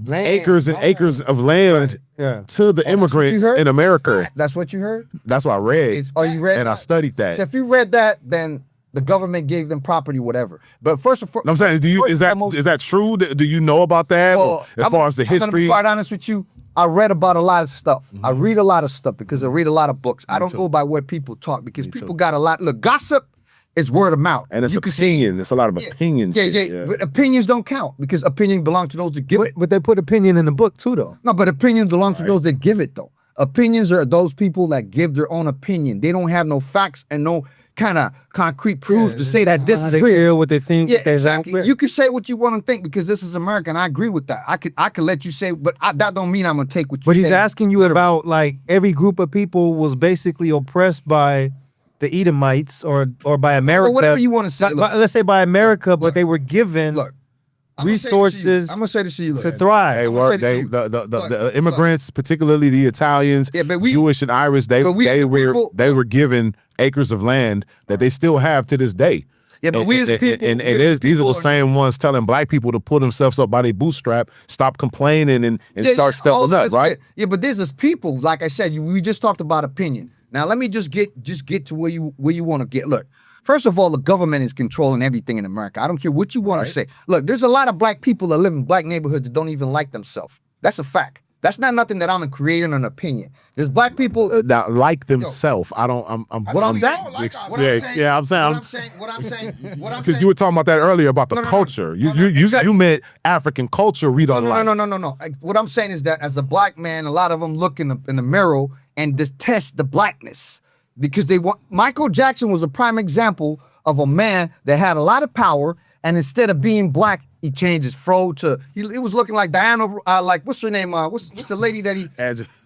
acres and acres of land to the immigrants in America. That's what you heard? That's what I read. You read? And I studied that. So if you read that, then the government gave them property, whatever. But first of all, I'm saying, is that true? Do you know about that? Well, as far as the I'm gonna be history? quite honest with you, I read about a lot of stuff. I read a lot of stuff because I read a lot of books. I don't go by what people talk because people got a lot. Look, gossip is word of mouth. And it's opinion. It's a lot of opinions. Yeah. But opinions don't count because opinion belong to those that give it. But they put opinion in the book too, though. No, but opinions belong to those that give it, though. Opinions are those people that give their own opinion. They don't have no facts and no kind of concrete proof to say that this is They feel what they think. Yeah, exactly. You can say what you want to think because this is America, and I agree with that. I could let you say, but that don't mean I'm gonna take what you say. But he's asking you about like every group of people was basically oppressed by the Edomites or by America. Or whatever you want to say. Let's say by America, but they were given resources. I'm gonna say this to you. To thrive. The immigrants, particularly the Italians, Jewish and Irish, they were given acres of land that they still have to this day. Yeah, but we as people, and these are the same ones telling black people to pull themselves up by their bootstrap, stop complaining, and start stepping up, right? Yeah, but this is people. Like I said, we just talked about opinion. Now let me just get to where you want to get. Look, first of all, the government is controlling everything in America. I don't care what you want to say. Look, there's a lot of black people that live in black neighborhoods that don't even like themselves. That's a fact. That's not nothing that I'm creating an opinion. There's black people that like themselves. I'm saying. Because you were talking about that earlier about the culture. You meant African culture. We don't like. No. What I'm saying is that as a black man, a lot of them look in the mirror and detest the blackness because they want. Michael Jackson was a prime example of a man that had a lot of power, and instead of being black, he changed his fro to. He was looking like Diana. Like what's her name? What's the lady that he?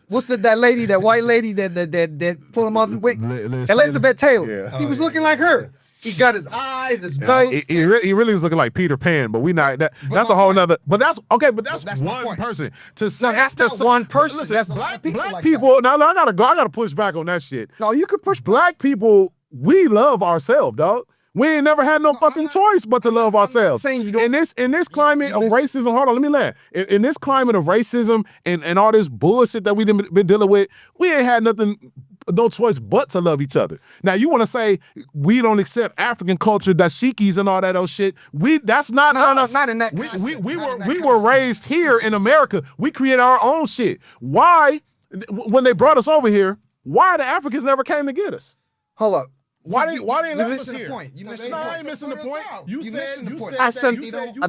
What's that lady? That white lady that pulled him off the wig? Elizabeth Taylor. Yeah. He was looking like her. He got his eyes, his face. He really was looking like Peter Pan, but we not. That's a whole nother. But that's okay. But that's one person. That's not one person. Listen, that's black people. Now I gotta push back on that shit. No, you could push. Black people, we love ourselves, dog. We ain't never had no fucking choice but to love ourselves. In this climate of racism, hold on, let me land. In this climate of racism and all this bullshit that we've been dealing with, we ain't had no choice but to love each other. Now you want to say we don't accept African culture, dashikis and all that old shit. That's not us. Not in that. We were raised here in America. We created our own shit. Why? When they brought us over here, why the Africans never came to get us? Hold up. Why they let us missing here? the point. You missing No, the I point. ain't missing the point. You missing said the point. I said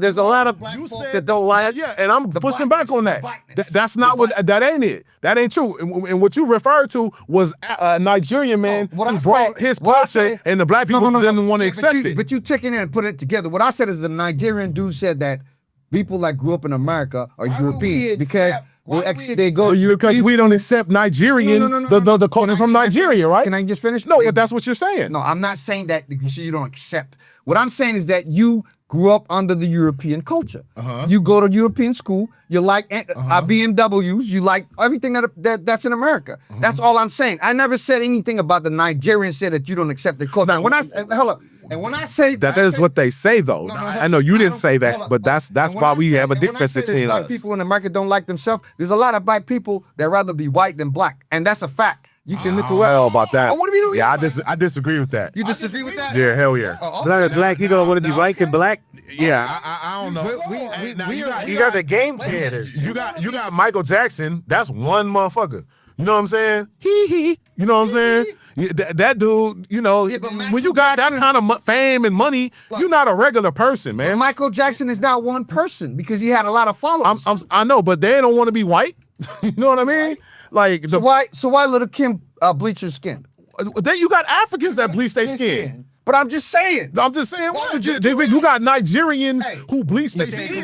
there's a lot of you said that don't like. yeah, and I'm pushing back on that. blackness. That's not what that ain't it. That ain't true. And what you referred to was a Nigerian man what who I brought say- his what I culture, say- and the black people didn't want to accept it. But you took it in and put it together. What I said is the Nigerian dude said that people that grew up in America are Europeans because they go. Because we don't accept Nigerian, the culture from Nigeria, right? Can I just finish? No, but that's what you're saying. No, I'm not saying that you don't accept. What I'm saying is that you grew up under the European culture. You go to European school. You like BMWs. You like everything that's in America. That's all I'm saying. I never said anything about the Nigerians said that you don't accept the culture. Now, when I hold up, and when I say That is what they say, though. I know you didn't say that, but that's why we have a difference between us. People in America don't like themselves. There's a lot of black people that rather be white than black, and that's a fact. You can look Well, about that. What do you mean? Yeah, I disagree with that. You disagree with that? Yeah, hell yeah. Black, you gonna want to be white and black? Yeah, I don't know. You got the game changers. You got Michael Jackson. That's one motherfucker. You know what I'm saying? He. You know what I'm saying? Yeah, that dude. You know, when you got that kind of fame and money, you're not a regular person, man. Michael Jackson is not one person because he had a lot of followers. I know, but they don't want to be white. You know what I mean? Like, so why Little Kim bleach her skin? Then you got Africans that bleach their skin. But I'm just saying. What? You got Nigerians who bleach their skin.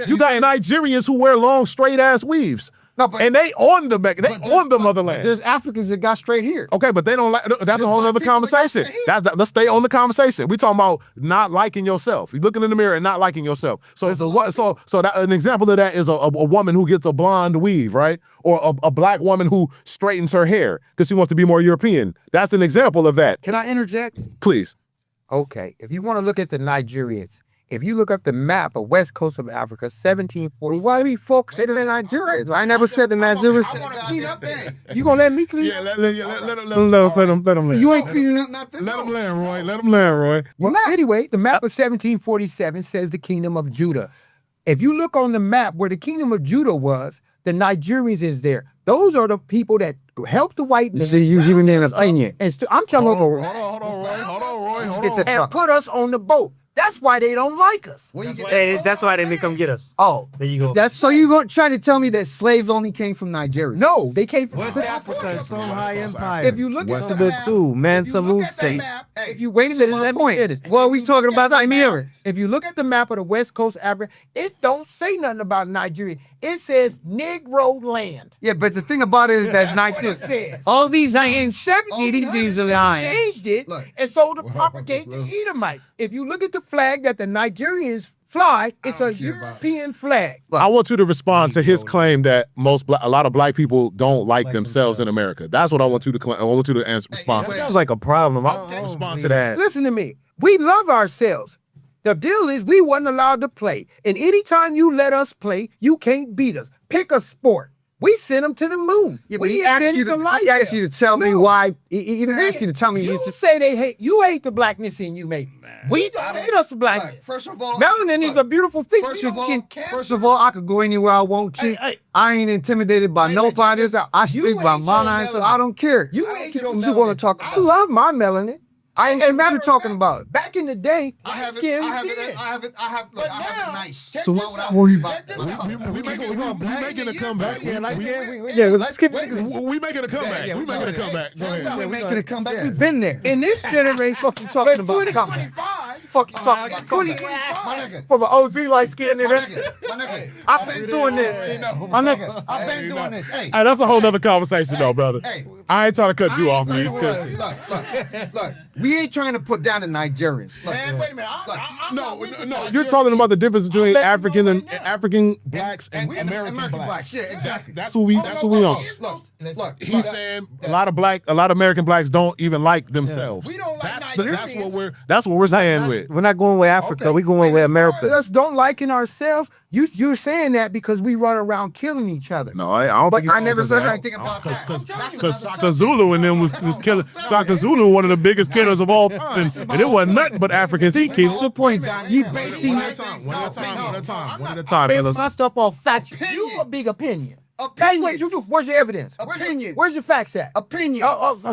You got Nigerians who wear long, straight ass weaves. No, but, and they on the motherland. There's Africans that got straight here. Okay, but they don't like. That's a whole other conversation. Let's stay on the conversation. We talking about not liking yourself. You're looking in the mirror and not liking yourself. So an example of that is a woman who gets a blonde weave, right? Or a black woman who straightens her hair because she wants to be more European. That's an example of that. Can I interject? Please. Okay, if you want to look at the Nigerians, if you look up the map of West Coast of Africa, 1740. Why are we focusing on the Nigerians? I never said the Nigerians. You gonna let me clean? Yeah, let him. You ain't cleaning up nothing. Let him land, Roy. Let him land, Roy. Well, anyway, the map of 1747 says the Kingdom of Judah. If you look on the map where the Kingdom of Judah was, the Nigerians is there. Those are the people that helped the white man. See, you giving them an onion. I'm telling you, Hold on, Roy. and put us on the boat. That's why they don't like us. That's why they didn't come get us. Oh, There you go. So you trying to tell me that slaves only came from Nigeria? no, they came from West Africa is some high empire. If you look at the map, too, man, salute say. if you wait a minute, let me hear this. What are we talking about? I'm hearing. If you look at the map of the West Coast of Africa, it don't say nothing about Nigeria. It says Negro land. Yeah, but the thing about it is that It says. all these ain't 70 these are lying. Changed it, Look. and so to propagate the Edomites. If you look at the flag that the Nigerians fly, it's a European flag. I want you to respond to his claim that a lot of black people don't like themselves in America. That's what I want you to claim. I want you to respond to. Sounds like a problem. I don't Respond to that. Listen to me. We love ourselves. The deal is we wasn't allowed to play. And anytime you let us play, you can't beat us. Pick a sport. We sent them to the moon. Yeah, but we he asked you to tell me why. He didn't ask you to tell me. You say they hate. You hate the blackness in you, maybe. We don't hate us blackness. First of all, Melanin is a beautiful thing. First of all, I could go anywhere I want to. I ain't intimidated by nobody. I speak by my mind, so I don't care. You hate your You want to talk? I love my melanin. I ain't matter talking about it. Back in the day, I have it nice. So why would I worry about We making a comeback. let's keep We making a comeback. We making a comeback. Go ahead. We're making a comeback. we've been there. In this generation, Fucking talking about comeback. fucking talking about 2025. from an OG like skin My nigga. nigga. I've been doing this. My nigga. I've been doing this. Hey. Hey, that's a whole nother conversation, though, brother. Hey. I ain't trying to cut you off, man. Look. We ain't trying to put down the Nigerians. Look, Man, wait a minute. No, you're talking about the difference between African blacks and we American blacks. Yeah, exactly. That's what we on. Look. He's saying a lot of American blacks don't even like themselves. We don't like That's what we're saying with. We're not going with Africa. We're going with America. Us don't liking ourselves. You're saying that because we run around killing each other. No, I don't think I never said anything about that. Because Shaka Zulu and them was killing. Shaka Zulu, one of the biggest killers of all time, and it wasn't nothing but Africans. He killed. What's your point, John? You basically One at a time. Basing my stuff off facts. You a big opinion. That's what you do. Where's your evidence? Opinions. Where's your facts at? Opinions.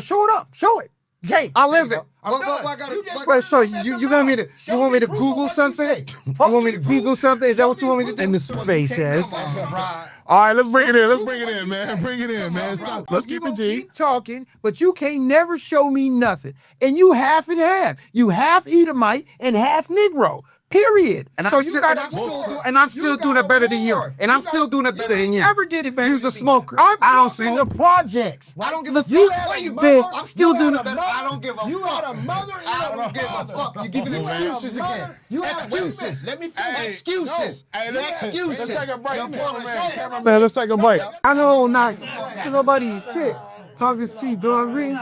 Show it up. Show it. Okay, I live it. Wait, so you want me to Google something? You want me to Google something? Is that what you want me to do? And the survey says. All right, let's bring it in. Let's bring it in, man. Bring it in, man. So, let's keep it G. Keep talking, but you can't never show me nothing. And you half and half. You half Edomite and half Negro. Period. And I'm still doing it better than you. And I'm still doing it better than you. Never did it better. You's a smoker. I don't in the projects. I don't give a You fuck. where you been? I'm Still doing it. I don't give a fuck. You had a mother and I don't give a fuck. You're giving excuses again. You had Excuses. Let me finish. Excuses. Hey, let's take a break. You're full of shit. Man, let's take a break. I know nice. Nobody shit. Talking shit, do I read?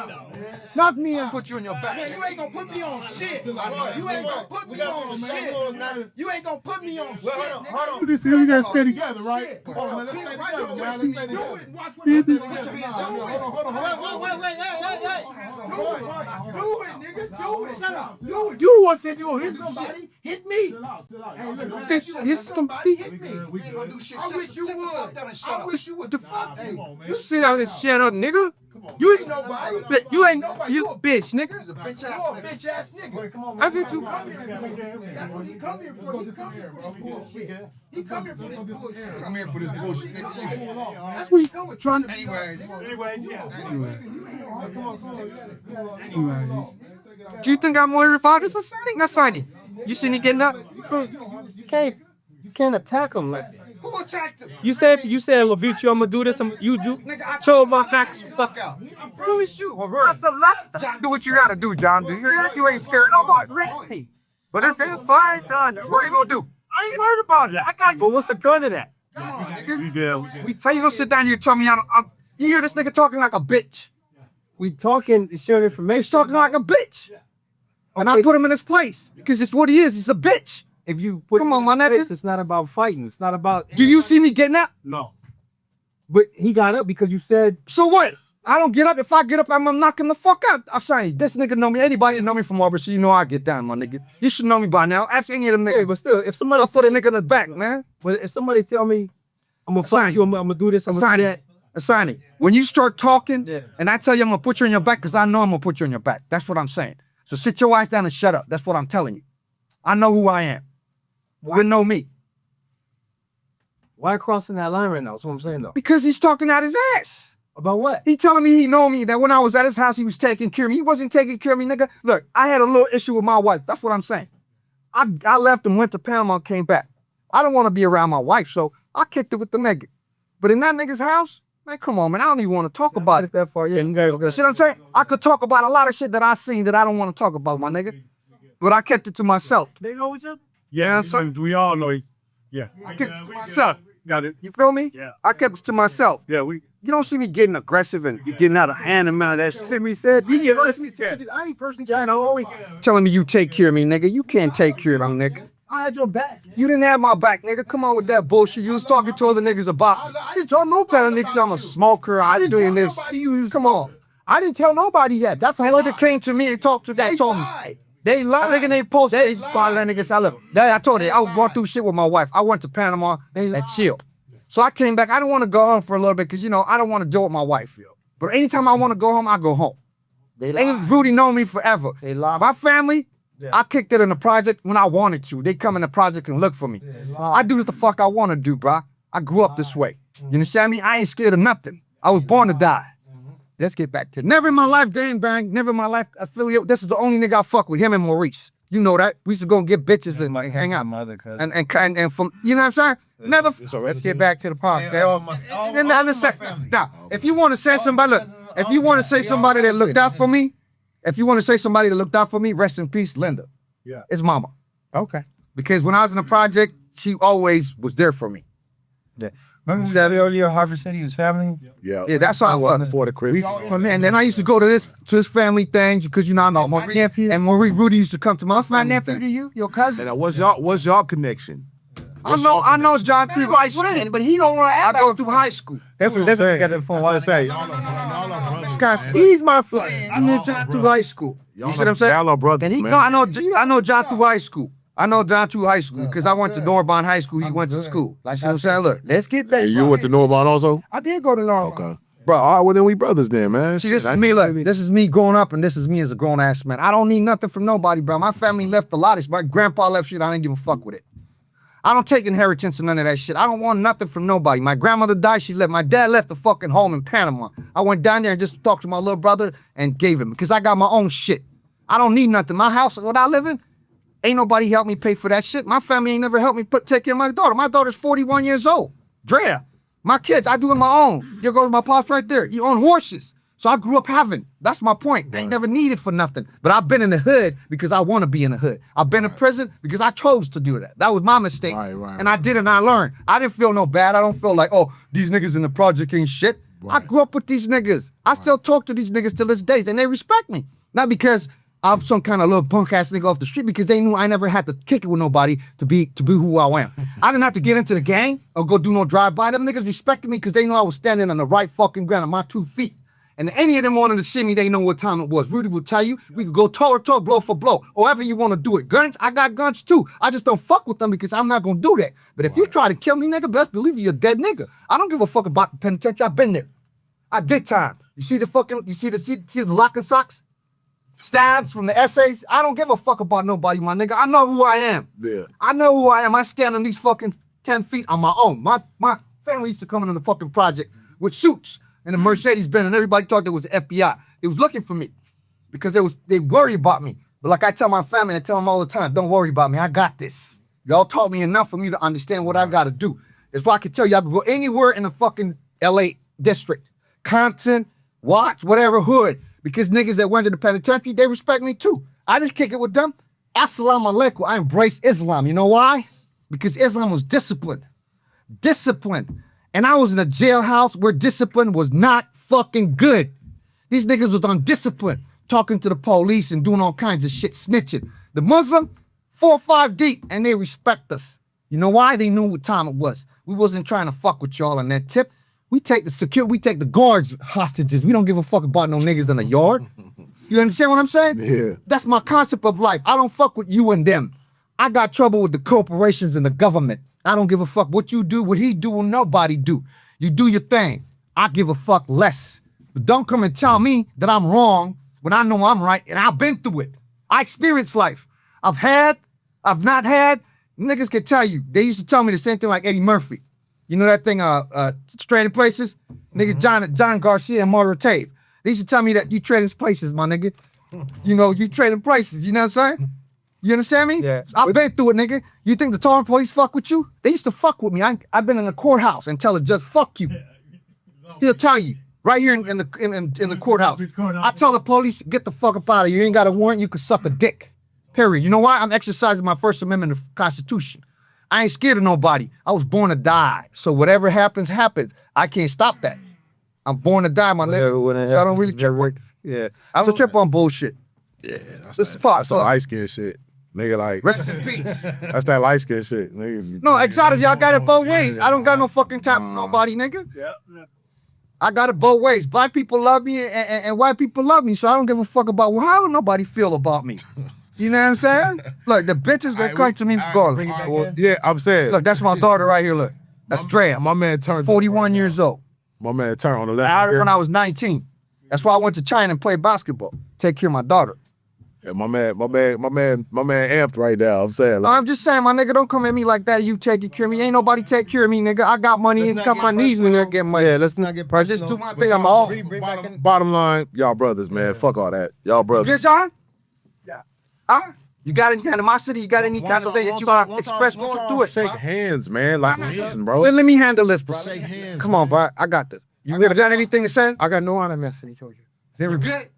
Not me and put you in your back. Man, you ain't gonna put me on shit. You ain't gonna put me on shit. You ain't gonna put me on shit. Hold on. This here, we gotta stay together, right? Come on, man. Let's stay together, man. Let's stay together. Hold on. Do it, nigga. Do it. Shut up. Do it. You want said you hit somebody? Hit me. Hit somebody. Hit me. I wish you would. I wish you would. The fuck? You sit down and shut up, nigga. You ain't nobody. You ain't nobody. You a bitch, nigga. You a bitch ass nigga. I think you. That's what he come here for. He come here for this bullshit. He come here for this bullshit. Come here for this bullshit, nigga. That's what he come trying to. Anyways. Do you think I'm worried about this? I signed it. You see me getting up? You can't attack him like that. Who attacked him? You said Lavucci, I'm gonna do this. You do. Told my facts. Fuck out. Who is you? That's a lot. Do what you gotta do, John. You ain't scared nobody. Really. But it's fine, John. What are you gonna do? I ain't worried about it. I got you. But what's the gun of that? Come on, nigga. We tell you go sit down here and tell me you hear this nigga talking like a bitch. We talking, sharing information. He's talking like a bitch. And I put him in his place because it's what he is. He's a bitch. If you put Come on, my nigga. it's not about fighting. It's not about. Do you see me getting up? No. But he got up because you said. So what? I don't get up. If I get up, I'm knocking the fuck out. I'm saying, this nigga know me. Anybody that know me from Auburn, so you know I get down, my nigga. You should know me by now. Ask any of them niggas. Hey, but still, if somebody I'll put a nigga in the back, man. But if somebody tell me, I'm gonna fight you, I'm gonna do this, I'm gonna Assign do it. Assign it. When you start talking, Yeah. and I tell you I'm gonna put you in your back, because I know I'm gonna put you in your back. That's what I'm saying. So sit your ass down and shut up. That's what I'm telling you. I know who I am. You know me. Why crossing that line right now? That's what I'm saying though. Because he's talking out his ass. About what? He telling me he know me, that when I was at his house, he was taking care of me. He wasn't taking care of me, nigga. Look, I had a little issue with my wife. That's what I'm saying. I left and went to Panama, came back. I don't want to be around my wife, so I kicked it with the nigga. But in that nigga's house, man, come on, man. I don't even want to talk about it. That far, yeah. You guys See what I'm saying? I could talk about a lot of shit that I seen that I don't want to talk about, my nigga. But I kept it to myself. They know each other? Yeah, son. We all know. Yeah. I kept it to myself. Got it. You feel me? Yeah. I kept it to myself. Yeah, we. You don't see me getting aggressive and getting out of hand and that shit. Me said, yeah, listen, me tell you, I ain't personally trying to always telling me you take care of me, nigga. You can't take care of me, nigga. I had your back. You didn't have my back, nigga. Come on with that bullshit. You was talking to other niggas about. I didn't tell no time niggas I'm a smoker. I didn't do any of this. Come on. I didn't tell nobody that. That's how nigga came to me and talked to me. They told me. They lied, nigga. They posted. They spotted that nigga. I look. I told you I was going through shit with my wife. I went to Panama. They chill. So I came back. I didn't want to go home for a little bit because, you know, I don't want to deal with my wife. But anytime I want to go home, I go home. They Rudy known me forever. They lied. My family, I kicked it in the project when I wanted to. They come in the project and look for me. I do what the fuck I want to do, bro. I grew up this way. You understand me? I ain't scared of nothing. I was born to die. Let's get back to it. Never in my life gang bang. Never in my life affiliate. This is the only nigga I fuck with, him and Maurice. You know that. We used to go and get bitches and hang out. And from, you know what I'm saying? Never. So let's get back to the park. Now, if you want to say somebody, look, if you want to say somebody that looked out for me, rest in peace, Linda. Yeah. It's mama. Okay. Because when I was in the project, she always was there for me. Remember that earlier Harvard said he was family? Yeah. Yeah, that's how I was. Before the crib. And then I used to go to his family things because, you know, I know my nephew and Rudy used to come to my family. My nephew to you, your cousin. And what's y'all connection? I know John through high school, but he don't want to act. I go through high school. That's what they got the phone. What I say? He's my friend. I knew John through high school. You see what I'm saying? Y'all are brothers, And man. I know John through high school. I know Don to high school because I went to Norrbond High School. He went to school. Like, you know what I'm saying? Look, let's get that. And you went to Norrbond also? I did go to Norrbond. Okay. Bro, all right, well then we brothers then, man. See, this is me. Look, this is me growing up, and this is me as a grown ass man. I don't need nothing from nobody, bro. My family left a lot of shit. My grandpa left shit. I didn't even fuck with it. I don't take inheritance or none of that shit. I don't want nothing from nobody. My grandmother died. She left. My dad left the fucking home in Panama. I went down there and just talked to my little brother and gave him because I got my own shit. I don't need nothing. My house, what I live in, ain't nobody helped me pay for that shit. My family ain't never helped me take care of my daughter. My daughter's 41 years old. Drea. My kids, I do it my own. There goes my pops right there. You own horses. So I grew up having. That's my point. They ain't never needed for nothing. But I've been in the hood because I want to be in the hood. I've been in prison because I chose to do that. That was my mistake. And I did it and I learned. I didn't feel no bad. I don't feel like, oh, these niggas in the project ain't shit. I grew up with these niggas. I still talk to these niggas till this day, and they respect me. Not because I'm some kind of little punk ass nigga off the street, because they knew I never had to kick it with nobody to be who I am. I didn't have to get into the gang or go do no drive-by. Them niggas respected me because they knew I was standing on the right fucking ground on my 2 feet. And any of them wanted to see me, they know what time it was. Rudy will tell you, we could go toe to toe, blow for blow, however you want to do it. Guns, I got guns too. I just don't fuck with them because I'm not gonna do that. But if you try to kill me, nigga, best believe you're a dead nigga. I don't give a fuck about the penitentiary. I've been there. I did time. You see the locking socks? Stabs from the essays? I don't give a fuck about nobody, my nigga. I know who I am. Yeah. I know who I am. I stand on these fucking 10 feet on my own. My family used to come in the fucking project with suits and a Mercedes-Benz, and everybody thought there was the FBI. They was looking for me because they worry about me. But like I tell my family, I tell them all the time, don't worry about me. I got this. Y'all taught me enough for me to understand what I got to do. That's why I can tell you I can go anywhere in the fucking LA district, Compton, Watts, whatever hood, because niggas that went to the penitentiary, they respect me too. I just kick it with them. Assalamu alaikum. I embrace Islam. You know why? Because Islam was discipline. Discipline. And I was in a jailhouse where discipline was not fucking good. These niggas was undisciplined, talking to the police and doing all kinds of shit, snitching. The Muslim, 4 or 5 deep, and they respect us. You know why? They knew what time it was. We wasn't trying to fuck with y'all on that tip. We take the guards hostages. We don't give a fuck about no niggas in the yard. You understand what I'm saying? Yeah. That's my concept of life. I don't fuck with you and them. I got trouble with the corporations and the government. I don't give a fuck what you do, what he do, what nobody do. You do your thing. I give a fuck less. But don't come and tell me that I'm wrong when I know I'm right, and I've been through it. I experienced life. I've not had. Niggas can tell you. They used to tell me the same thing like Eddie Murphy. You know that thing, Trading Places? Nigga, John Garcia and Mario Tave. They used to tell me that you trading places, my nigga. You know, you trading places, you know what I'm saying? You understand me? Yeah. I've been through it, nigga. You think the Torrance police fuck with you? They used to fuck with me. I've been in the courthouse and tell the judge, fuck you. He'll tell you, right here in the courthouse. I tell the police, get the fuck up out of here. You ain't got a warrant, you can suck a dick. Period. You know why? I'm exercising my First Amendment of the Constitution. I ain't scared of nobody. I was born to die. So whatever happens, happens. I can't stop that. I'm born to die, my nigga. So I don't really trip. Yeah. I don't trip on bullshit. Yeah. This is part. That's the light skin shit. Nigga, like, Rest in peace. that's that light skin shit. Nigga, No, exotic, y'all got it both ways. I don't got no fucking time for nobody, nigga. Yeah. I got it both ways. Black people love me and white people love me, so I don't give a fuck about how nobody feel about me. You know what I'm saying? Look, the bitches that come to me regardless. well, yeah, I'm saying. Look, that's my daughter right here, look. That's Drea, My man turned 41 years old. My man turned on the left. I had her when I was 19. That's why I went to China and played basketball. Take care of my daughter. Yeah, my man amped right now. I'm saying, like, I'm just saying, my nigga, don't come at me like that. You taking care of me. Ain't nobody take care of me, nigga. I got money and come my knees when I get money. Yeah, let's not get Bro, just do my thing. I'm all. bottom line, y'all brothers, man. Fuck all that. Y'all brothers. Yes, John? Yeah. You got any animosity? You got any kind of thing that you want to express going through it? Shake hands, man. Like, listen, bro. Let me handle this, bro. Shake hands, Come on, bro. I got this. You ever done anything to send? I got no animosity, told you. You good?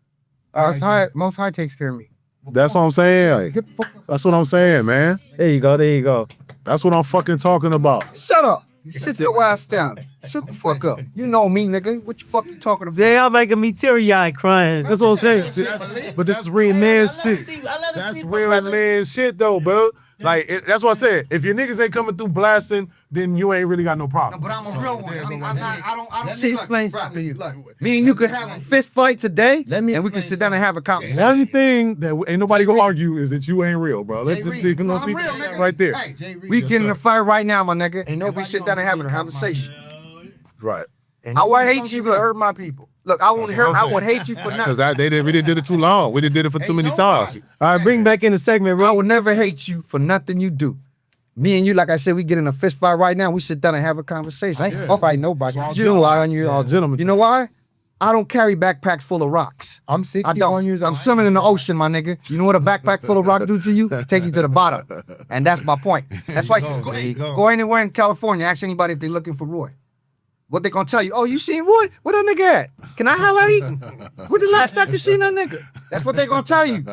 Most High takes care of me. That's what I'm saying. Like, that's what I'm saying, man. There you go. That's what I'm fucking talking about. Shut up. Sit your ass down. Shut the fuck up. You know me, nigga. What you fucking talking about? Yeah, y'all making me teary-eyed crying. That's what I'm saying. But this is real man shit. That's real man shit, though, bro. Like that's what I said. If your niggas ain't coming through blasting, then you ain't really got no problem. No, but I'm a real one. I mean, I don't. See, look, explain bro, something to you. look, Me and you could have a fist fight today, and we can sit down and have a The conversation. only thing that ain't nobody gonna argue is that you ain't real, bro. Let's just Jay be Reed. No, I'm keep real, that nigga. right there. Hey, We get in a fight right now, my nigga, and we sit down and have a conversation. Right. I would hate you to hurt my people. Look, I won't hurt. I would hate you for nothing. Because we didn't did it too long. We didn't did it for too many times. All right, bring back in the segment, I bro. would never hate you for nothing you do. Me and you, like I said, we get in a fist fight right now. We sit down and have a conversation. I ain't fighting nobody. You don't lie on you. All gentlemen. You know why? I don't carry backpacks full of rocks. I'm I 61 don't. years I'm old. swimming in the ocean, my nigga. You know what a backpack full of rock do to you? Take you to the bottom. And that's my point. That's why go anywhere in California, ask anybody if they're looking for Roy. What they gonna tell you? Oh, you seen Roy? Where that nigga at? Can I holler at him? When the last time you seen that nigga? That's what they gonna tell you.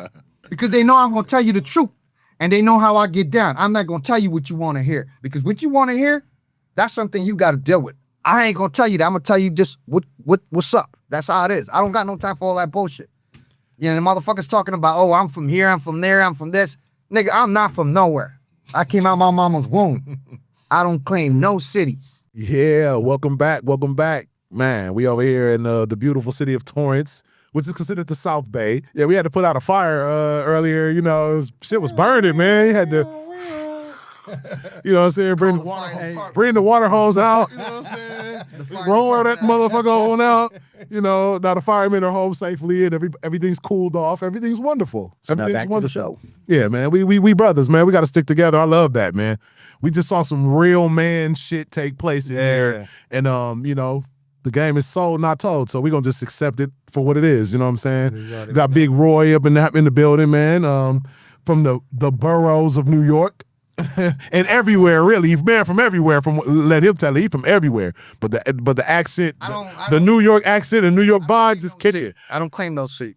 Because they know I'm gonna tell you the truth. And they know how I get down. I'm not gonna tell you what you wanna hear. Because what you wanna hear, that's something you gotta deal with. I ain't gonna tell you that. I'm gonna tell you just what's up. That's how it is. I don't got no time for all that bullshit. You know, the motherfuckers talking about, oh, I'm from here, I'm from there, I'm from this. Nigga, I'm not from nowhere. I came out my mama's womb. I don't claim no cities. Yeah, welcome back. Welcome back. Man, we over here in the beautiful city of Torrance, which is considered the South Bay. Yeah, we had to put out a fire earlier. You know, shit was burning, man. You had to, you know what I'm saying, bring the water hose out. You know what I'm saying? Roll that motherfucker on out. You know, now the firemen are home safely and everything's cooled off. Everything's wonderful. Now Everything's back to the show. Yeah, man. We brothers, man. We got to stick together. I love that, man. We just saw some real man shit take place in there. And, you know, the game is sold, not told. So we're going to just accept it for what it is. You know what I'm saying? We got Big Roy up in the building, man. From the boroughs of New York. And everywhere, really. He's man from everywhere. Let him tell it. He's from everywhere. But the accent, the New York accent and New York vibes is kidding. I don't claim no shit.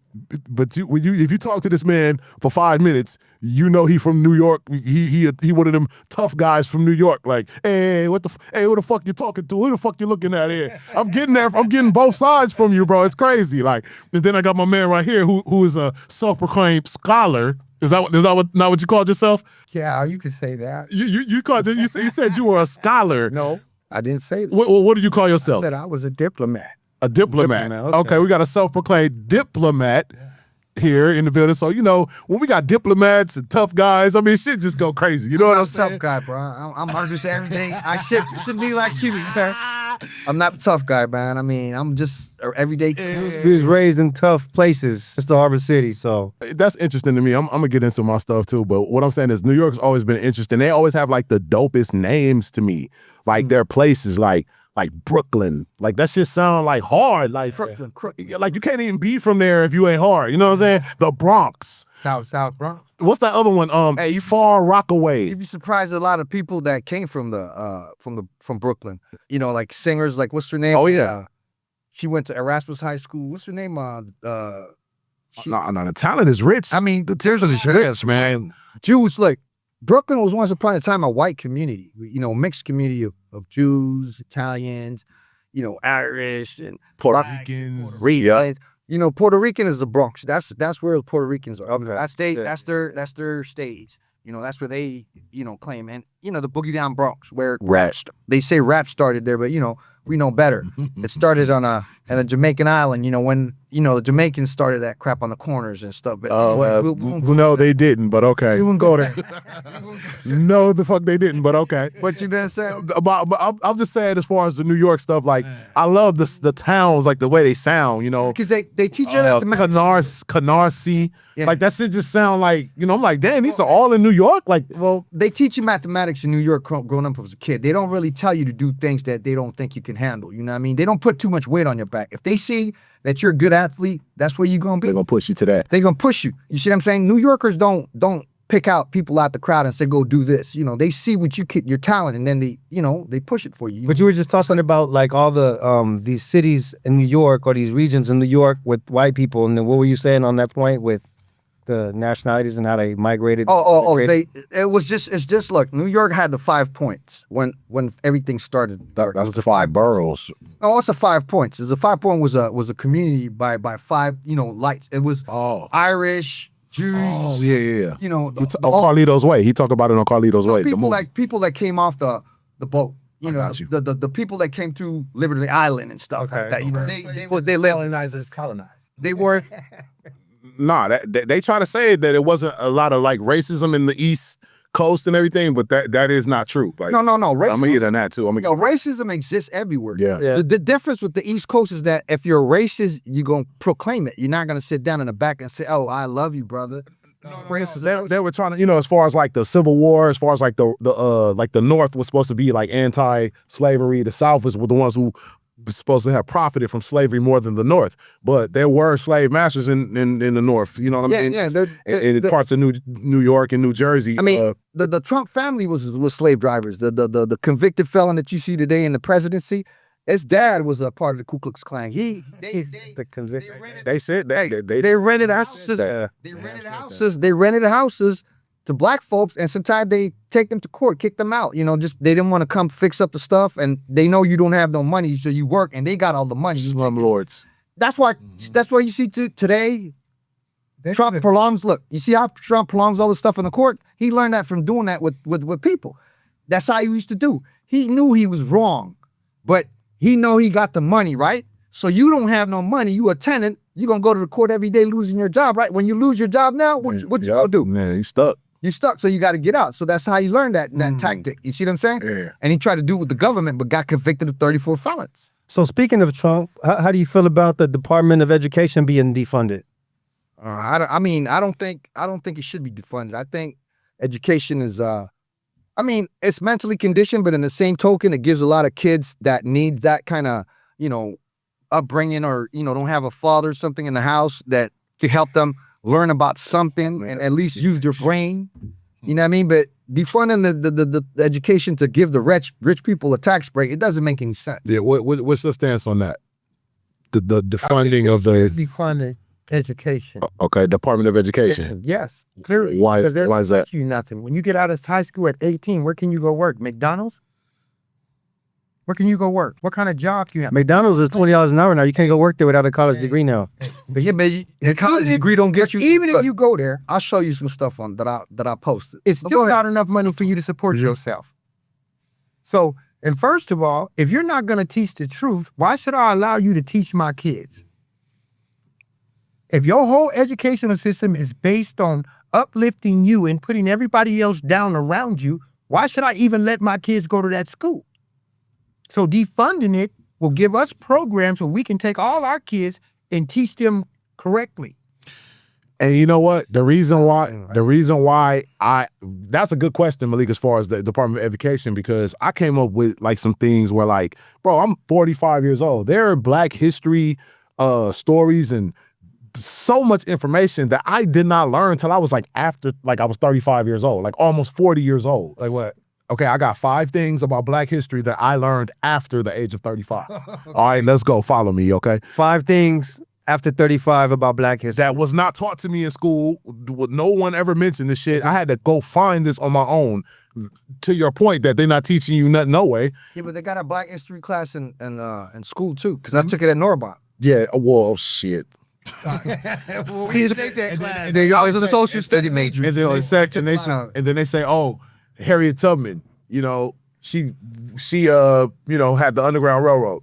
But if you talk to this man for 5 minutes, you know he from New York. He one of them tough guys from New York. Like, hey, who the fuck you talking to? Who the fuck you looking at here? I'm getting both sides from you, bro. It's crazy. Like, and then I got my man right here who is a self-proclaimed scholar. Is that not what you called yourself? Yeah, you could say that. You said you were a scholar. No, I didn't say that. What did you call yourself? I said I was a diplomat. A diplomat. Okay, we got a self-proclaimed diplomat here in the building. So, you know, when we got diplomats and tough guys, I mean, shit just go crazy. You know what I'm saying? Tough guy, bro. I'm hard to say everything. I should be like you, man. I'm not a tough guy, man. I mean, I'm just an everyday kid. He was raised in tough places. It's the Harbor City, so. That's interesting to me. I'm going to get into my stuff too. But what I'm saying is New York's always been interesting. They always have like the dopest names to me. Like their places like Brooklyn. Like that shit sound like hard. Like Brooklyn. Like you can't even be from there if you ain't hard. You know what I'm saying? The Bronx. South Bronx. What's that other one? Hey, you Far Rockaway. You'd be surprised a lot of people that came from Brooklyn. You know, like singers, like what's her name? Oh yeah. She went to Erasmus High School. What's her name? No, the talent is rich. I mean, there's a man. Jews, like Brooklyn was once upon a time a white community, you know, mixed community of Jews, Italians, you know, Irish and Puerto Ricans. You know, Puerto Rican is the Bronx. That's where the Puerto Ricans are. Okay. That's their stage. You know, that's where they, you know, claim. And, you know, the Boogie Down Bronx, where they say rap started there, but, you know, we know better. It started on a Jamaican island, you know, when, you know, the Jamaicans started that crap on the corners and stuff. But no, they didn't, but okay. We wouldn't go there. No, the fuck they didn't, but okay. What you gonna say? But I'm just saying, as far as the New York stuff, like I love the towns, like the way they sound, you know. Because they teach you Canarsie, Yeah. like that shit just sound like, you know, I'm like, damn, these are all in New York. Like, well, they teach you mathematics in New York growing up as a kid. They don't really tell you to do things that they don't think you can handle. You know what I mean? They don't put too much weight on your back. If they see that you're a good athlete, that's where you're gonna be. they're gonna push you to that. They're gonna push you. You see what I'm saying? New Yorkers don't pick out people out the crowd and say, go do this. You know, they see what your talent, and then they push it for you. But you were just talking about like all the these cities in New York or these regions in New York with white people, and then what were you saying on that point with the nationalities and how they migrated? It's just look, New York had the 5 points when everything started. That's the 5 boroughs. Oh, it's a 5 points. The 5 point was a community by 5, you know, lights. It was Irish, Jews. Oh yeah. You know, On Carlito's Way. He talked about it on Carlito's Way. People that came off the boat. You know, got you. the people that came through Liberty Island and stuff like that. You know, they lived. Colonized. They were. Nah, they try to say that it wasn't a lot of like racism in the East Coast and everything, but that is not true. Like, No. I'm Racism, gonna use that too. racism exists everywhere. Yeah. The difference with the East Coast is that if you're a racist, you're gonna proclaim it. You're not gonna sit down in the back and say, "Oh, I love you, brother." They were trying to, you know, as far as like the Civil War, as far as like the North was supposed to be like anti-slavery, the South was the ones who was supposed to have profited from slavery more than the North. But there were slave masters in the North, you know what I mean? In parts of New York and New Jersey. I mean, the Trump family was slave drivers. The convicted felon that you see today in the presidency, his dad was a part of the Ku Klux Klan. The They said They rented houses. They rented houses to black folks, and sometimes they take them to court, kick them out. You know, just they didn't want to come fix up the stuff, and they know you don't have no money, so you work, and they got all the money. slumlords. That's why you see today. Trump prolongs. Look, you see how Trump prolongs all the stuff in the court. He learned that from doing that with people. That's how he used to do. He knew he was wrong, but he know he got the money, right? So you don't have no money. You a tenant. You gonna go to the court every day losing your job, right? When you lose your job now, what you gonna do? Man, you stuck. You stuck, so you got to get out. So that's how he learned that tactic. You see what I'm saying? Yeah. And he tried to do it with the government, but got convicted of 34 felons. So speaking of Trump, how do you feel about the Department of Education being defunded? I don't think it should be defunded. I think education is it's mentally conditioned, but in the same token, it gives a lot of kids that need that kind of, upbringing, or, don't have a father or something in the house that to help them learn about something and at least use their brain. You know what I mean? But defunding the education to give the rich people a tax break, it doesn't make any sense. Yeah, what's your stance on that? The defunding of the Defunding education. Department of Education. Yes, clearly. Why is that? You nothing. When you get out of high school at 18, where can you go work? McDonald's? Where can you go work? What kind of job do you have? McDonald's is $20 an hour now. You can't go work there without a college degree now. But yeah, man, a college degree don't get you. Even if you go there, I'll show you some stuff on that I posted. it's still not enough money for you to support yourself. So, and first of all, if you're not going to teach the truth, why should I allow you to teach my kids? If your whole educational system is based on uplifting you and putting everybody else down around you, why should I even let my kids go to that school? So defunding it will give us programs where we can take all our kids and teach them correctly. And you know what? The reason why that's a good question, Malik, as far as the Department of Education, because I came up with like some things where like, bro, I'm 45 years old. There are Black history stories and so much information that I did not learn until I was like after, like I was 35 years old, like almost 40 years old. Like what? Okay, I got 5 things about Black history that I learned after the age of 35. All right, let's go. Follow me, okay? 5 things after 35 about Black history. That was not taught to me in school. No one ever mentioned this shit. I had to go find this on my own. To your point that they're not teaching you nothing, no way. Yeah, but they got a Black history class in school too, because I took it at Norbach. Yeah, well, shit. We didn't take that class. It's a social study major. And then they say, oh, Harriet Tubman, she had the Underground Railroad.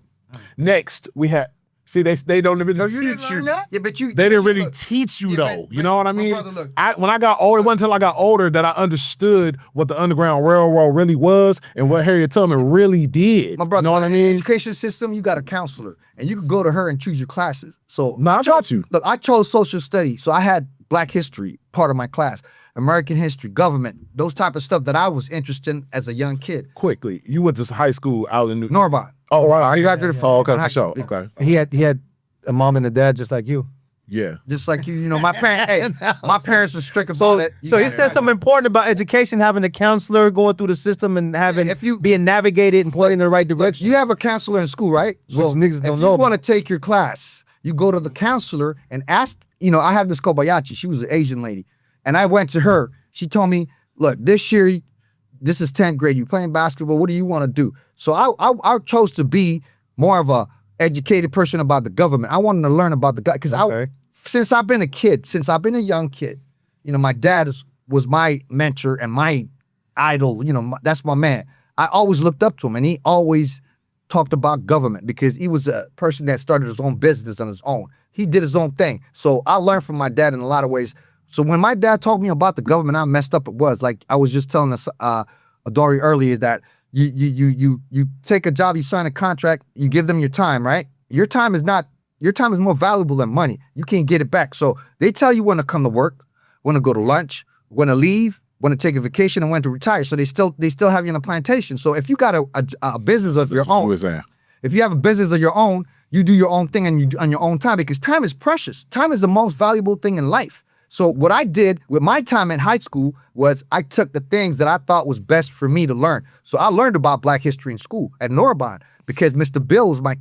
Next, we had. See, they don't really teach you. Yeah, but They didn't really teach you though. but You know what I mean? brother, look. When I got older, it wasn't until I got older that I understood what the Underground Railroad really was and what Harriet Tubman really did. My brother, you know what I in the mean? education system, you got a counselor, and you can go to her and choose your classes. So I got you. Look, I chose social studies, so I had Black history part of my class, American history, government, those type of stuff that I was interested in as a young kid. Quickly, you went to high school out in Norbach. Oh, right. You got to the yeah. okay, Yeah. for sure. Okay. He had a mom and a dad just like you. Yeah. Just like my parents. My parents were strict about it. So he said something important about education, having a counselor going through the system and having being navigated and pointed in the right direction. You have a counselor in school, right? Well, niggas don't if know you about. want to take your class, you go to the counselor and ask. I have this Kobayashi. She was an Asian lady, and I went to her. She told me, "Look, this year, this is 10th grade. You're playing basketball. What do you want to do?" So I chose to be more of a educated person about the government. I wanted to learn about the guy because since I've been a young kid, my dad was my mentor and my idol. That's my man. I always looked up to him, and he always talked about government because he was a person that started his own business on his own. He did his own thing. So I learned from my dad in a lot of ways. So when my dad told me about the government, how messed up it was. Like I was just telling Adori earlier that you take a job, you sign a contract, you give them your time, right? Your time is more valuable than money. You can't get it back. So they tell you when to come to work, when to go to lunch, when to leave, when to take a vacation, and when to retire. So they still have you on a plantation. So if you got a business of your own, if you have a business of your own, you do your own thing and you do on your own time, because time is precious. Time is the most valuable thing in life. So what I did with my time in high school was I took the things that I thought was best for me to learn. So I learned about Black history in school at Norabon because Mr. Bill was my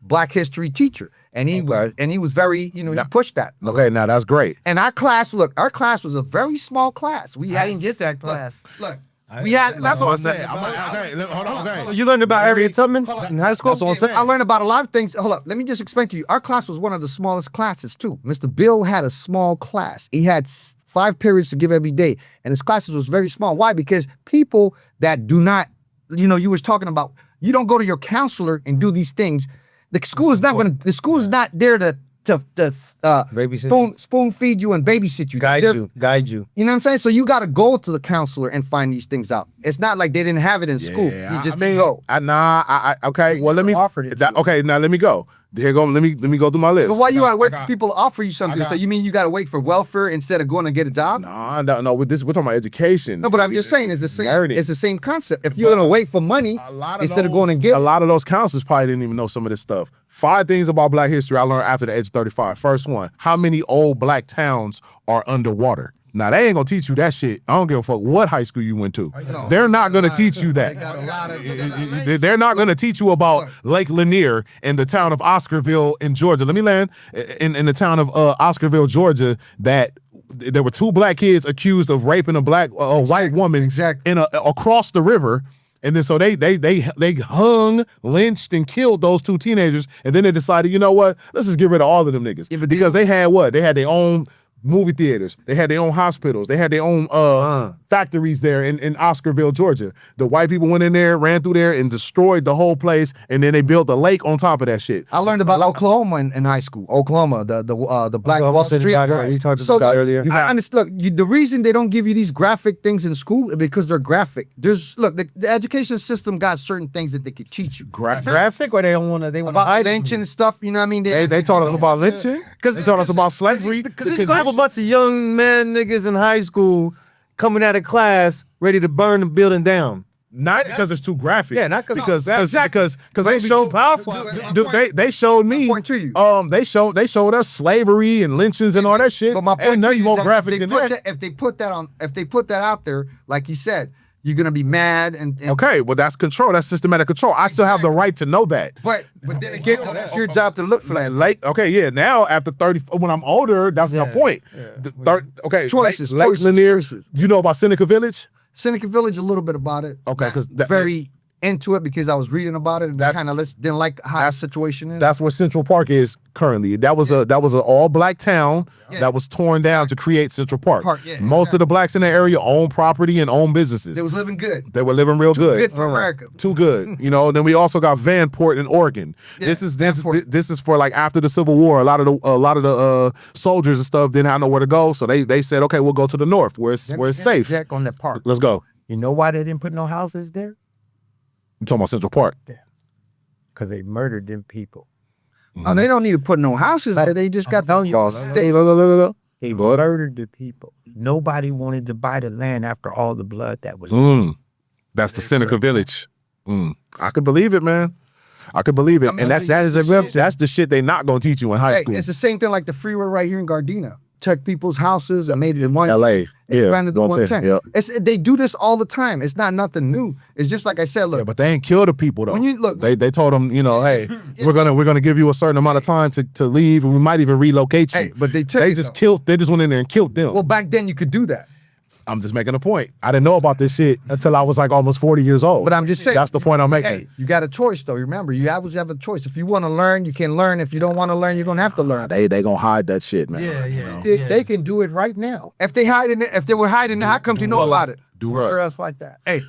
Black history teacher, and he was very, he pushed that. Okay, now that's great. And our class was a very small class. I didn't get that class. Look, That's what I'm saying. Hold on. Okay. So you learned about Harriet Tubman in high school? That's what I'm saying. I learned about a lot of things. Hold up, let me just explain to you. Our class was one of the smallest classes too. Mr. Bill had a small class. He had 5 periods to give every day, and his classes was very small. Why? Because people that do not, you was talking about, you don't go to your counselor and do these things. The school is not there to spoon feed you and babysit you. Guide you. You know what I'm saying? So you got to go to the counselor and find these things out. It's not like they didn't have it in school. You just didn't go. Okay. Well, let me offered it. Okay, now let me go. Here go. Let me go through my list. But why you gotta wait for people to offer you something? So you mean you gotta wait for welfare instead of going to get a job? No. With this, we're talking about education. No, but I'm just saying it's the same. It's the same concept. If you're gonna wait for money instead of going and get, a lot of those counselors probably didn't even know some of this stuff. 5 things about Black history I learned after the age of 35. First one: how many old Black towns are underwater? Now, they ain't gonna teach you that shit. I don't give a fuck what high school you went to. They're not gonna teach you that. They're not gonna teach you about Lake Lanier in the town of Oscarville in Georgia. Let me land in the town of Oscarville, Georgia, that there were 2 Black kids accused of raping a Black white woman across the river. And then so they hung, lynched, and killed those 2 teenagers. And then they decided, you know what? Let's just get rid of all of them niggas. Because they had what? They had their own movie theaters. They had their own hospitals. They had their own factories there in Oscarville, Georgia. The white people went in there, ran through there, and destroyed the whole place. And then they built a lake on top of that shit. I learned about Oklahoma in high school. Oklahoma, the Black Wall Street. You talked about earlier. I understand. Look, the reason they don't give you these graphic things in school is because they're graphic. The education system got certain things that they could teach you. Graphic, or they want to about lynching and stuff. You know what I mean? They taught us about lynching. They taught us about slavery. Because you have a bunch of young men niggas in high school coming out of class ready to burn the building down. Not because it's too graphic. Yeah, not because they showed powerful. They showed me. They showed us slavery and lynchings and all that shit. But my point is more graphic than that. If they put that out there, like he said, you're gonna be mad and okay, well that's control. That's systematic control. I still have the right to know that. But then again, it's your job to look for that. Like now after 30, when I'm older, that's my point. Choices. Lanier. You know about Seneca Village? Seneca Village, a little bit about it. Okay, because very into it because I was reading about it and I kind of didn't like how the situation is. That's where Central Park is currently. That was an all Black town that was torn down to create Central Park. Most of the Blacks in the area own property and own businesses. They was living good. They were living real good. Good for America. Too good. Then we also got Vanport in Oregon. This is for like after the Civil War. A lot of the soldiers and stuff didn't have nowhere to go, so they said, okay, we'll go to the north where it's safe. Check on that park. Let's go. You know why they didn't put no houses there? You talking about Central Park? Yeah. Because they murdered them people. Oh, they don't need to put no houses there. They just got y'all stay. They murdered the people. Nobody wanted to buy the land after all the blood that was. That's the Seneca Village. I could believe it, man. I could believe it. And that's the shit they not gonna teach you in high school. It's the same thing like the freeway right here in Gardena. Took people's houses and made it one. LA. Expanded to 110. They do this all the time. It's not nothing new. It's just like I said, look. Yeah, but they ain't kill the people though. When you look, they told them, hey, we're gonna give you a certain amount of time to leave, and we might even relocate you. Hey, but they just went in there and killed them. Well, back then you could do that. I'm just making a point. I didn't know about this shit until I was like almost 40 years old. But I'm just saying. That's the point I'm making. Hey, you got a choice though. Remember, you always have a choice. If you want to learn, you can learn. If you don't want to learn, you don't have to learn. They gonna hide that shit, man. They can do it right now. If they hiding it, if they were hiding it, how come you know about it? Do Or what? else like that. Hey,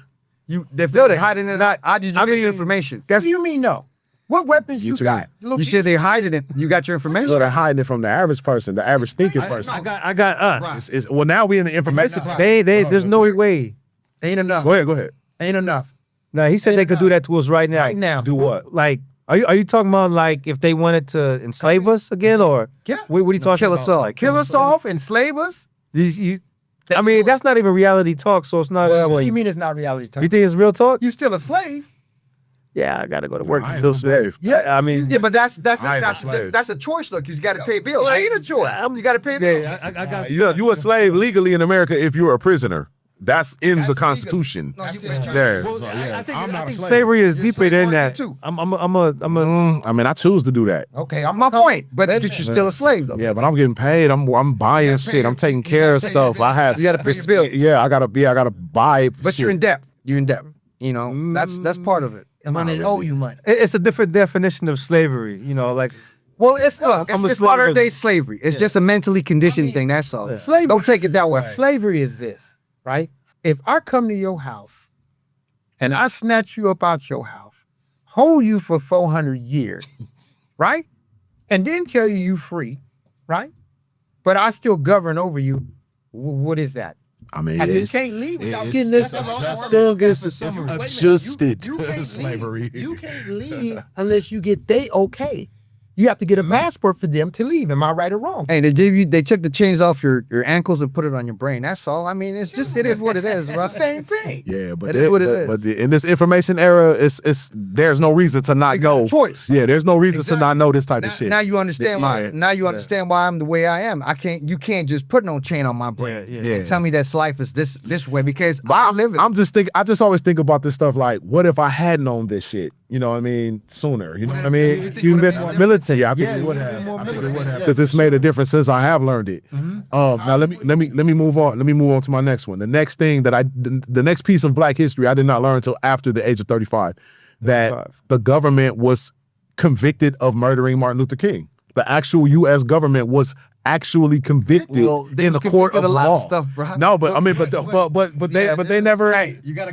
if they're hiding it, how did you get your information? What do you mean no? What weapons you got? You said they're hiding it. You got your information. So they're hiding it from the average person, the average thinking person. I got us. Well, now we in the information. There's no way. Ain't enough. Go ahead. Ain't enough. No, he said they could do that to us right now. Right now. Do what? Like, are you talking about like if they wanted to enslave us again, or Yeah. what are you talking Kill about? us all. Like, Kill us off, enslave us? I mean, that's not even reality talk, so it's not. What do you mean it's not reality talk? You think it's real talk? You still a slave? Yeah, I gotta go to work. I ain't no slave. Yeah, I mean, Yeah, but that's I ain't a slave. a choice though, because you got to pay bills. Well, ain't a choice. You got to pay bills. yeah, I got. You a slave legally in America if you're a prisoner. That's in the Constitution. No, you There. I think I'm not a slave. slavery is You're deeper slave than market that. too. I'm a. I mean, I choose to do that. Okay, My point. But you're still a slave though. Yeah, but I'm getting paid. I'm buying shit. I'm taking care of stuff. I have. You gotta pay your bills. Yeah, I gotta buy. But you're in debt. You're in debt. You know, that's part of it. money owe you money. It's a different definition of slavery. You know, like Well, it's I'm a it's slave modern because- day slavery. It's just a mentally conditioned thing. That's all. Slavery. Don't take it that way. Slavery is this, right? If I come to your house and I snatch you up out your house, hold you for 400 years, right? And then tell you free, right? But I still govern over you. What is that? I mean, You it's can't leave without it's- getting this. it's adjusted You can't slavery. leave. You can't leave unless you get they okay. You have to get a passport for them to leave. Am I right or wrong? Hey, they took the chains off your ankles and put it on your brain. That's all. I mean, it is what it is, bro. Same thing. Yeah, but It is what it is. But in this information era, it's there's no reason to not know. Choice. Yeah, there's no reason Exactly. to not know this type Now, of shit. now you understand why. Yeah. Now you understand why I'm the way I am. You can't just put no chain on my brain. Yeah. And tell me that life is this way because I live it. I just always think about this stuff like, what if I had known this shit? You know what I mean? Sooner. You know what I mean? you've been more military. Yeah, I think it would have. Because it's made a difference since I have learned it. Now let me move on. Let me move on to my next one. The next thing the next piece of Black history I did not learn until after the age of 35, that the government was convicted of murdering Martin Luther King. The actual U.S. government was actually convicted Well, they in was the court convicted of a lot law. of stuff, bro. No, but I mean, but they never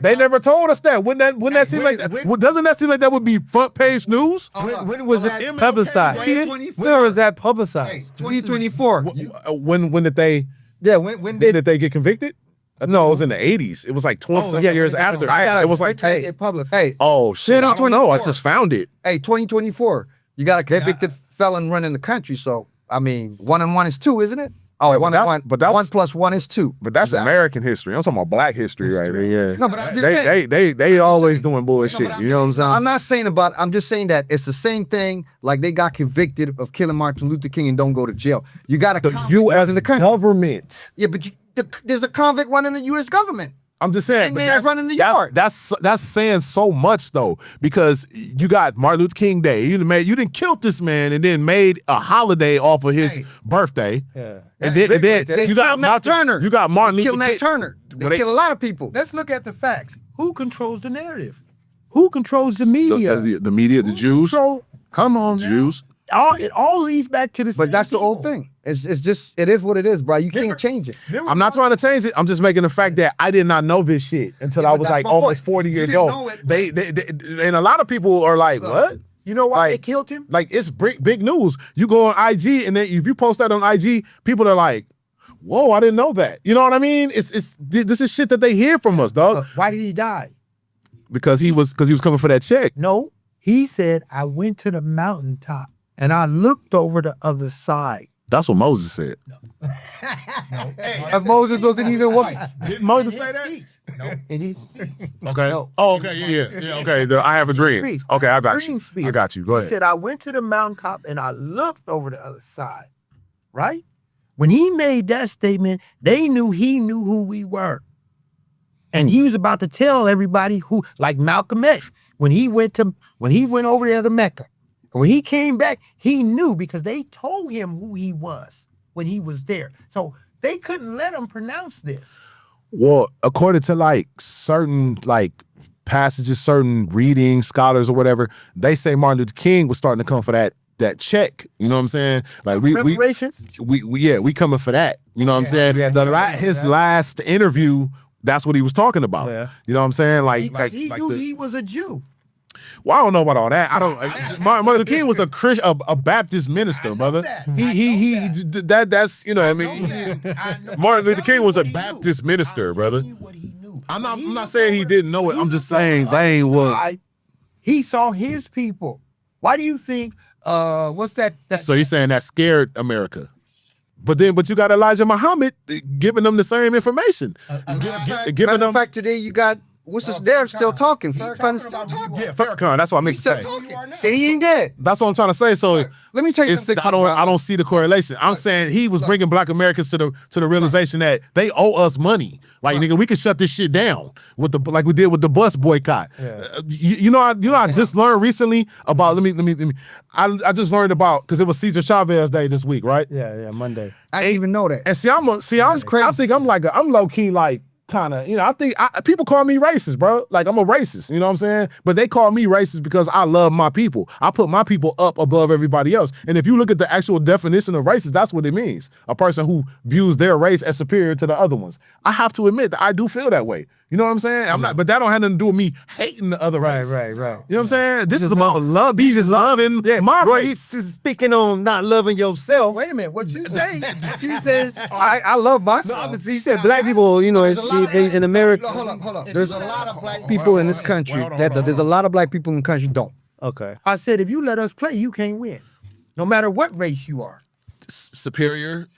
they never told us that. Wouldn't that seem like doesn't that seem like that would be front page news? When was it publicized? Where was that publicized? 2024. When did they? Yeah, when Did they get convicted? No, it was in the 80s. It was like 20 years after. It was like, Hey, oh shit, I don't know. I just found it. hey, 2024. You got a convicted felon running the country. So I mean, 1 and 1 is 2, isn't it? Oh, but 1 and that's- 1. but that's- 1 plus 1 is 2. But that's American history. I'm talking about Black history right there. Yeah. No, but I'm just saying. They always doing bullshit. You know what I'm saying? I'm not saying I'm just saying that it's the same thing. Like they got convicted of killing Martin Luther King and don't go to jail. You got a U.S. in the country. government. Yeah, but there's a convict running the U.S. government. I'm just saying, Hey, but man, that's running the that's- yard. That's saying so much though, because you got Martin Luther King Day. You didn't kill this man and then made a holiday off of his birthday. Yeah. And then They you got killed Nat Turner. You got Martin Luther Kill Nat King. Turner. But They kill a lot of people. Let's look at the facts. Who controls the narrative? Who controls the media? The media, the Jews, Come on, now. Jews. It all leads back to the But same that's the people. old thing. It is what it is, bro. You can't change it. I'm not trying to change it. I'm just making the fact that I did not know this shit until Yeah, I but was that's like my almost point. 40 You years didn't old. know it, They and a lot of people are like, what? You know why they Like- killed him? Like it's big news. You go on IG and then if you post that on IG, people are like, whoa, I didn't know that. You know what I mean? This is shit that they hear from us, dog. Why did he die? Because he was coming for that check. No, he said, I went to the mountaintop and I looked over the other side. That's what Moses said. As Moses wasn't even one. Did Moses say that? And he's Okay. Oh, okay. Yeah. Okay. I have a dream. Speech. Okay, I got you. Dream speech. I got you. Go He ahead. said, I went to the mountaintop and I looked over the other side. Right? When he made that statement, they knew he knew who we were. And he was about to tell everybody who, like Malcolm X, when he went over there to Mecca, when he came back, he knew because they told him who he was when he was there. So they couldn't let him pronounce this. Well, according to like certain like passages, certain reading scholars or whatever, they say Martin Luther King was starting to come for that check. You know what I'm saying? Like we coming for that. You know what I'm saying? His last interview, that's what he was talking about. Yeah. You know what I'm saying? He knew he was a Jew. Well, I don't know about all that. I don't. Martin Luther King was a Baptist minister, brother. That's you know what I mean. Martin Luther King was a Baptist minister, brother. I'm not saying he didn't know it. I'm just saying they ain't what. He saw his people. Why do you think? What's that? So you're saying that scared America? But you got Elijah Muhammad giving them the same information. Giving them. Fact today you got. They're still talking. Yeah, Farrakhan. That's what I meant to say. See, he ain't dead. That's what I'm trying to say. So let me tell you something. I don't see the correlation. I'm saying he was bringing Black Americans to the realization that they owe us money. Like nigga, we can shut this shit down like we did with the bus boycott. Yeah. You know, I just learned recently about. Let me. I just learned about because it was Cesar Chavez Day this week, right? Yeah, Monday. I didn't even know that. And I think I'm low key like. Kind of, you know, I think people call me racist, bro. Like I'm a racist, you know what I'm saying? But they call me racist because I love my people. I put my people up above everybody else. And if you look at the actual definition of racist, that's what it means. A person who views their race as superior to the other ones. I have to admit that I do feel that way. You know what I'm saying? I'm not, but that don't have nothing to do with me hating the other race. Right. You know what I'm saying? This is about love. He's just loving my race. He's speaking on not loving yourself. Wait a minute, what you say? She says, I love myself. No, you said black people, you know, in America. Hold on. There's a lot of black people in this country. There's a lot of black people in the country don't. Okay. I said, if you let us play, you can't win. No matter what race you are. Superior.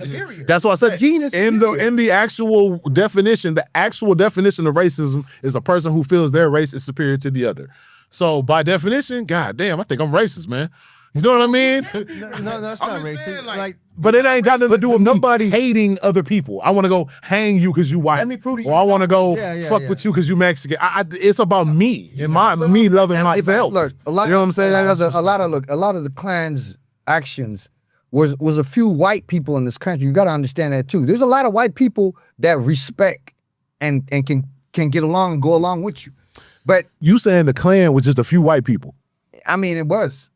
That's why I said genus. In the actual definition, of racism is a person who feels their race is superior to the other. So by definition, god damn, I think I'm racist, man. You know what I mean? No, that's not racist. Like, but it ain't got nothing to do with nobody hating other people. I want to go hang you because you white. Let me prove to you. Or I want to go fuck with you because you Mexican. It's about me and me loving myself. Look, you know what I'm saying? A lot of the Klan's actions was a few white people in this country. You got to understand that too. There's a lot of white people that respect and can get along and go along with you. But you saying the Klan was just a few white people? I mean, it was.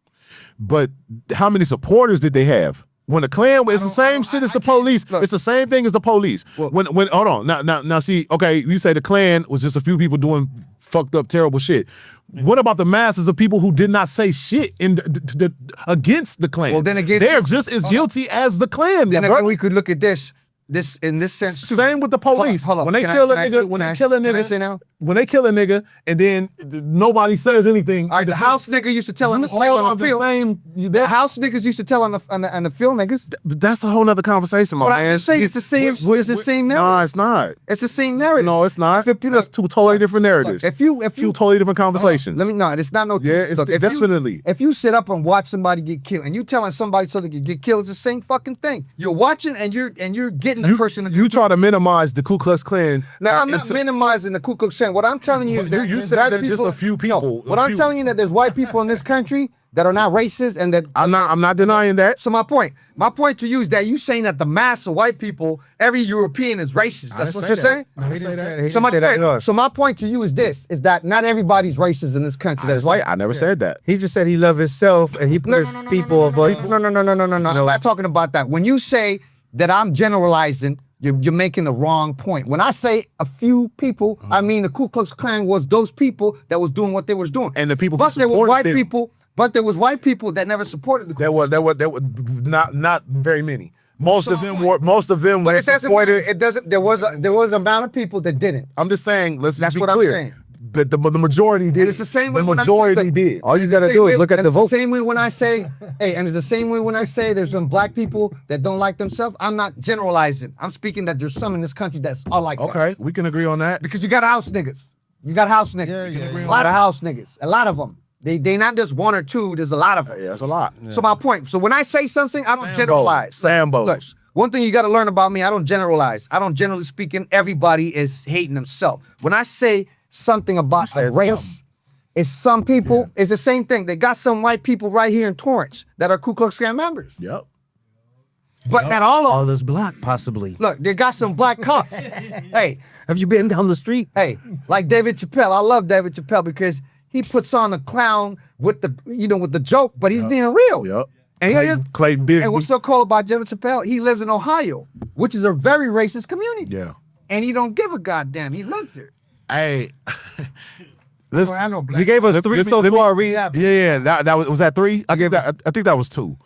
But how many supporters did they have? When the Klan, it's the same shit as the police. It's the same thing as the police. Well, when hold on now see, okay, you say the Klan was just a few people doing fucked up terrible shit. What about the masses of people who did not say shit against the Klan? Well, then again, they're just as guilty as the Klan. Then again, we could look at this in this sense too. Same with the police. Hold on. When they kill a nigga, when they kill a nigga, and then nobody says anything. All right, the house nigga used to tell on the field. The house niggas used to tell on the field niggas. That's a whole nother conversation, my man. It's the same. It's the same narrative. No, it's not. It's the same narrative. No, it's not. That's two totally different narratives. If you two totally different conversations. It's not no. Yeah, it's definitely. If you sit up and watch somebody get killed, and you telling somebody so they can get killed, it's the same fucking thing. You're watching and you're getting the person. You try to minimize the Ku Klux Klan. Now I'm not minimizing the Ku Klux Klan. What I'm telling you is that you said that just a few people. What I'm telling you that there's white people in this country that are not racist, and that I'm not denying that. So my point to you is that you saying that the mass of white people, every European is racist. That's what you're saying? So my point to you is this: is that not everybody's racist in this country. That's white. I never said that. He just said he loved himself and he puts people above. No. I'm not talking about that. When you say that I'm generalizing, you're making the wrong point. When I say a few people, I mean the Ku Klux Klan was those people that was doing what they was doing. And the people But there was white people, but there was white people that never supported the Ku Klux Klan. There were not very many. Most of them were supported. There was an amount of people that didn't. I'm just saying, that's what clear. I'm saying. But the majority did. And it's the same way. The majority did. All you gotta do is look at the vote. It's the same way when I say, and it's the same way when I say there's some black people that don't like themselves. I'm not generalizing. I'm speaking that there's some in this country that's all like that. Okay, we can agree on that. Because you got house niggas. A lot of house niggas. A lot of them. They not just one or two. There's a lot of them. Yeah, that's a lot. So my point. So when I say something, I don't generalize. Sambos. Look, one thing you got to learn about me, I don't generalize. I don't generally speaking. Everybody is hating themselves. When I say something about a race, it's some people. It's the same thing. They got some white people right here in Torrance that are Ku Klux Klan members. Yep. But not all of All this black, possibly. Look, they got some black cops. Hey, Have you been down the street? hey, like David Chappelle. I love David Chappelle because he puts on the clown with the, with the joke, but he's being real. Yep. And, Clayton Bigsby. and what's so cool about David Chappelle, he lives in Ohio, which is a very racist community. Yeah. And he don't give a goddamn. He lives there. Hey, He gave us three so far. Yeah, that was that 3? I gave that. I think that was 2.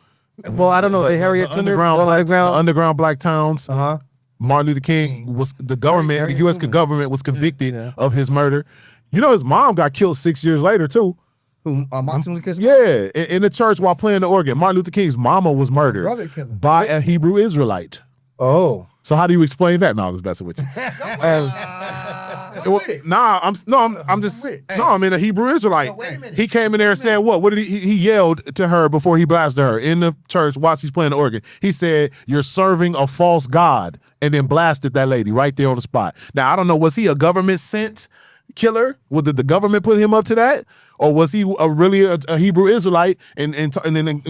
Well, I don't know. Harriet Tubman, Underground black towns. Uh-huh. Martin Luther King was the government. The U.S. government was convicted of his murder. You know, his mom got killed 6 years later too. Who, Martin Luther King? Yeah, in the church while playing the organ. Martin Luther King's mama was murdered by a Hebrew Israelite. Oh. So how do you explain that? No, I was messing with you. I mean a Hebrew Israelite. He came in there and said what? What did he yelled to her before he blasted her in the church while she's playing the organ. He said, "You're serving a false god," and then blasted that lady right there on the spot. Now I don't know, was he a government sent killer? Did the government put him up to that? Or was he really a Hebrew Israelite and then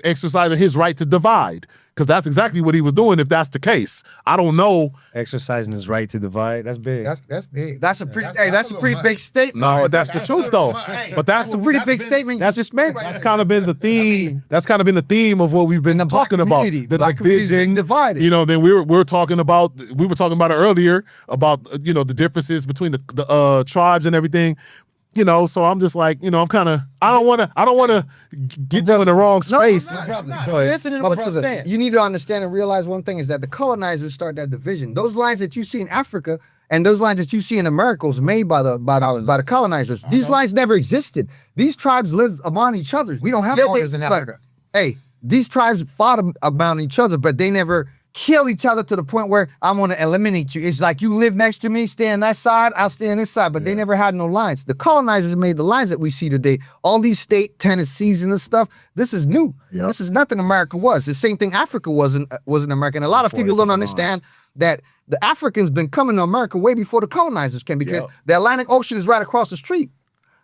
exercising his right to divide? Because that's exactly what he was doing if that's the case. I don't know. Exercising his right to divide. That's big. That's big. That's a pretty big statement. No, that's the truth though. But that's a pretty big statement. That's just made. That's kind of been the theme. That's kind of been the theme of what we've been talking about. The division, divided. You know, then we were talking about it earlier about the differences between the tribes and everything. You know, so I'm just like, I don't want to get you in the wrong space. Listen to what you're saying. You need to understand and realize one thing is that the colonizers start that division. Those lines that you see in Africa and those lines that you see in America was made by the colonizers. These lines never existed. These tribes live among each other. We don't have borders in Africa. Hey, these tribes fought among each other, but they never kill each other to the point where I'm going to eliminate you. It's like you live next to me, stay on that side, I'll stay on this side. But they never had no lines. The colonizers made the lines that we see today. All these state Tennessees and this stuff, this is new. Yep. This is nothing America was. The same thing Africa was in America. And a lot of people don't understand that the Africans been coming to America way before the colonizers came because the Atlantic Ocean is right across the street.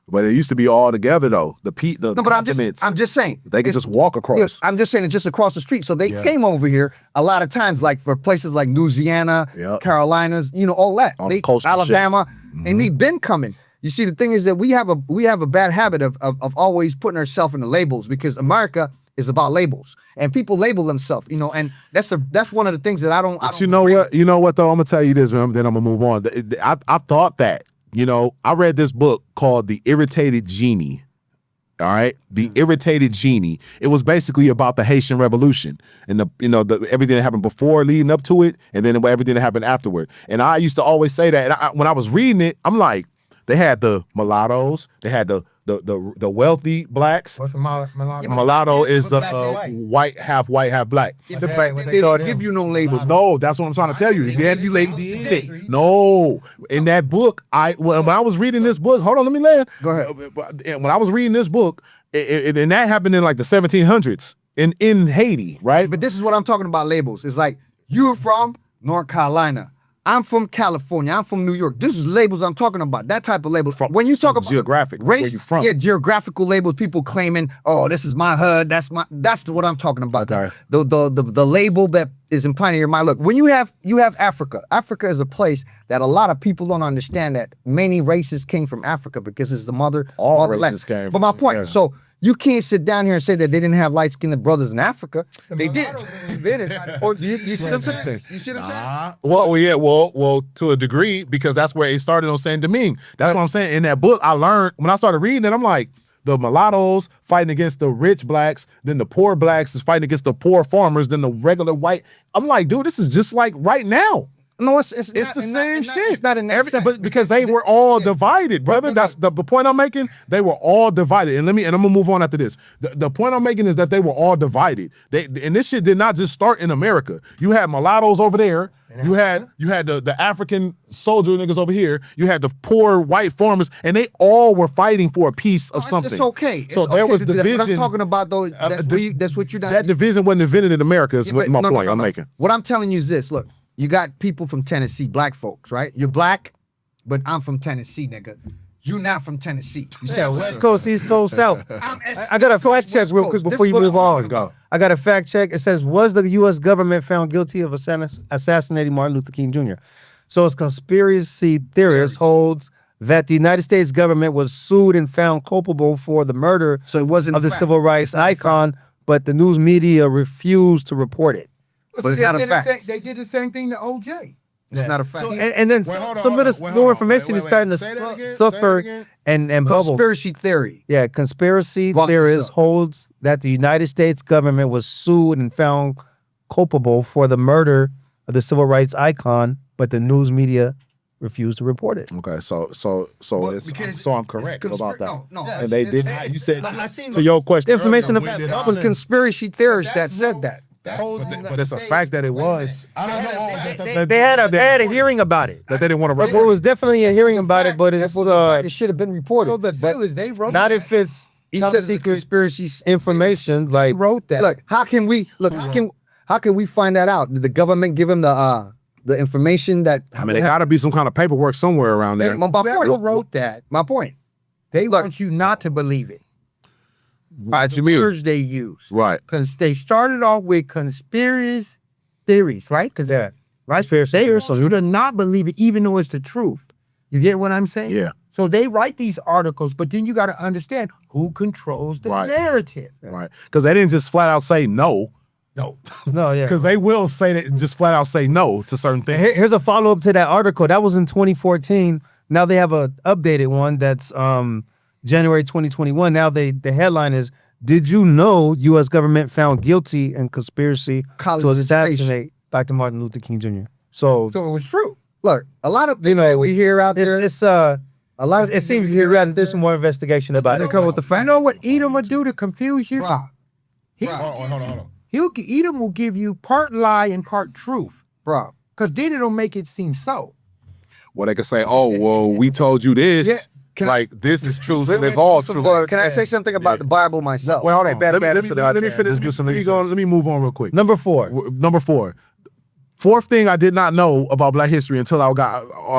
But it used to be all together though. The continents. I'm just saying. They could just walk across. Yeah, I'm just saying it's just across the street. So they came over here a lot of times, like for places like Louisiana, Carolinas, all that. Alabama, and they've been coming. You see, the thing is that we have a bad habit of always putting ourselves in the labels because America is about labels and people label themselves, and that's one of the things that I don't. You know what though? I'm gonna tell you this, man. Then I'm gonna move on. I thought that. I read this book called The Irritated Genie. All right, The Irritated Genie. It was basically about the Haitian Revolution and everything that happened before, leading up to it, and then everything that happened afterward. And I used to always say that. And when I was reading it, I'm like, they had the mulattoes, they had the wealthy blacks. What's a mulatto? Mulatto is the white, half black. They don't give you no label. No, that's what I'm trying to tell you. No, in that book, when I was reading this book, hold on, let me land. Go ahead. When I was reading this book, and that happened in like the 1700s in Haiti, right? But this is what I'm talking about labels. It's like, you're from North Carolina. I'm from California. I'm from New York. This is labels I'm talking about. That type of label. When you talk about geographic, race, where you from? Yeah, geographical labels. People claiming, "Oh, this is my hood. That's what I'm talking about." Okay. The label that is implying in your mind. Look, when you have Africa. Africa is a place that a lot of people don't understand that many races came from Africa because it's the mother. All races came. But my point. So you can't sit down here and say that they didn't have light-skinned brothers in Africa. They did. Or you see what I'm saying? You see what I'm saying? Well, to a degree, because that's where it started on Saint Domingue. That's what I'm saying. In that book, I learned, when I started reading it, I'm like, the mulattoes fighting against the rich blacks, then the poor blacks is fighting against the poor farmers, then the regular white. I'm like, dude, this is just like right now. No, it's the same shit. It's not in that sense. But because they were all divided, brother. That's the point I'm making. They were all divided. And I'm gonna move on after this. The point I'm making is that they were all divided. And this shit did not just start in America. You had mulattoes over there. You had the African soldier niggas over here. You had the poor white farmers, and they all were fighting for a piece of something. It's okay. So there was division. What I'm talking about though, that's what you're not. That division wasn't invented in America. Is my point I'm making. What I'm telling you is this. Look, you got people from Tennessee, black folks, right? You're black, but I'm from Tennessee, nigga. You're not from Tennessee. You Yeah, said West Coast, East Coast, South. I got a fact check real quick before you move on. I got a fact check. It says, was the U.S. government found guilty of assassinating Martin Luther King Jr.? So it's conspiracy theorist holds that the United States government was sued and found culpable for the murder So it wasn't of the a fact. civil rights icon, but the news media refused to report it. But it's not a fact. They did the same thing to OJ. It's not a fact. And then some of this new information is starting to suffer and bubble. Conspiracy theory. Yeah, conspiracy Walk this theorist up. holds that the United States government was sued and found culpable for the murder of the civil rights icon, but the news media refused to report it. Okay, so Well, it's because so I'm it's correct about that. No, And they did. You said I seen to your question. The information earlier, about when did It was conspiracy theorists that said that. but it's a fact that it was. I don't know. They had a hearing about it. That they didn't want to But report. it was definitely a hearing about it, but it's It should have been reported. The deal is they wrote not if it's he top says it's a secret conspiracy information. Like wrote that. Look, how can we find that out? Did the government give him the information that I mean, there got to be some kind of paperwork somewhere around there. my point. Whoever wrote that, My point. they want you not to believe it. Right, The words they use. Right. Because they started off with conspiracy theories, right? Because right, so you do not believe it, even though it's the truth. You get what I'm saying? Yeah. So they write these articles, but then you got to understand who controls the Right. narrative. Right. Because they didn't just flat out say no. No. no, yeah. Because they will say that, just flat out say no to certain things. Here's a follow up to that article. That was in 2014. Now they have a updated one that's January 2021. Now the headline is, "Did you know U.S. government found guilty in conspiracy to assassinate Dr. Martin Luther King Jr.?" So So it was true. Look, a lot of we hear out there. it's A lot of it seems here there's some more investigation about it. Come with the fact. You know what Edom will do to confuse you? He, Hold on. Edom will give you part lie and part truth, bro. because then it'll make it seem so. Well, they could say, "Oh, well, we told you this. Yeah. Like this is true, and it's all true." Can I say something about the Bible myself? Well, hold on. Let me finish. Let's do some research. Let me move on real quick. Number 4. Number 4. Fourth thing I did not know about Black history until I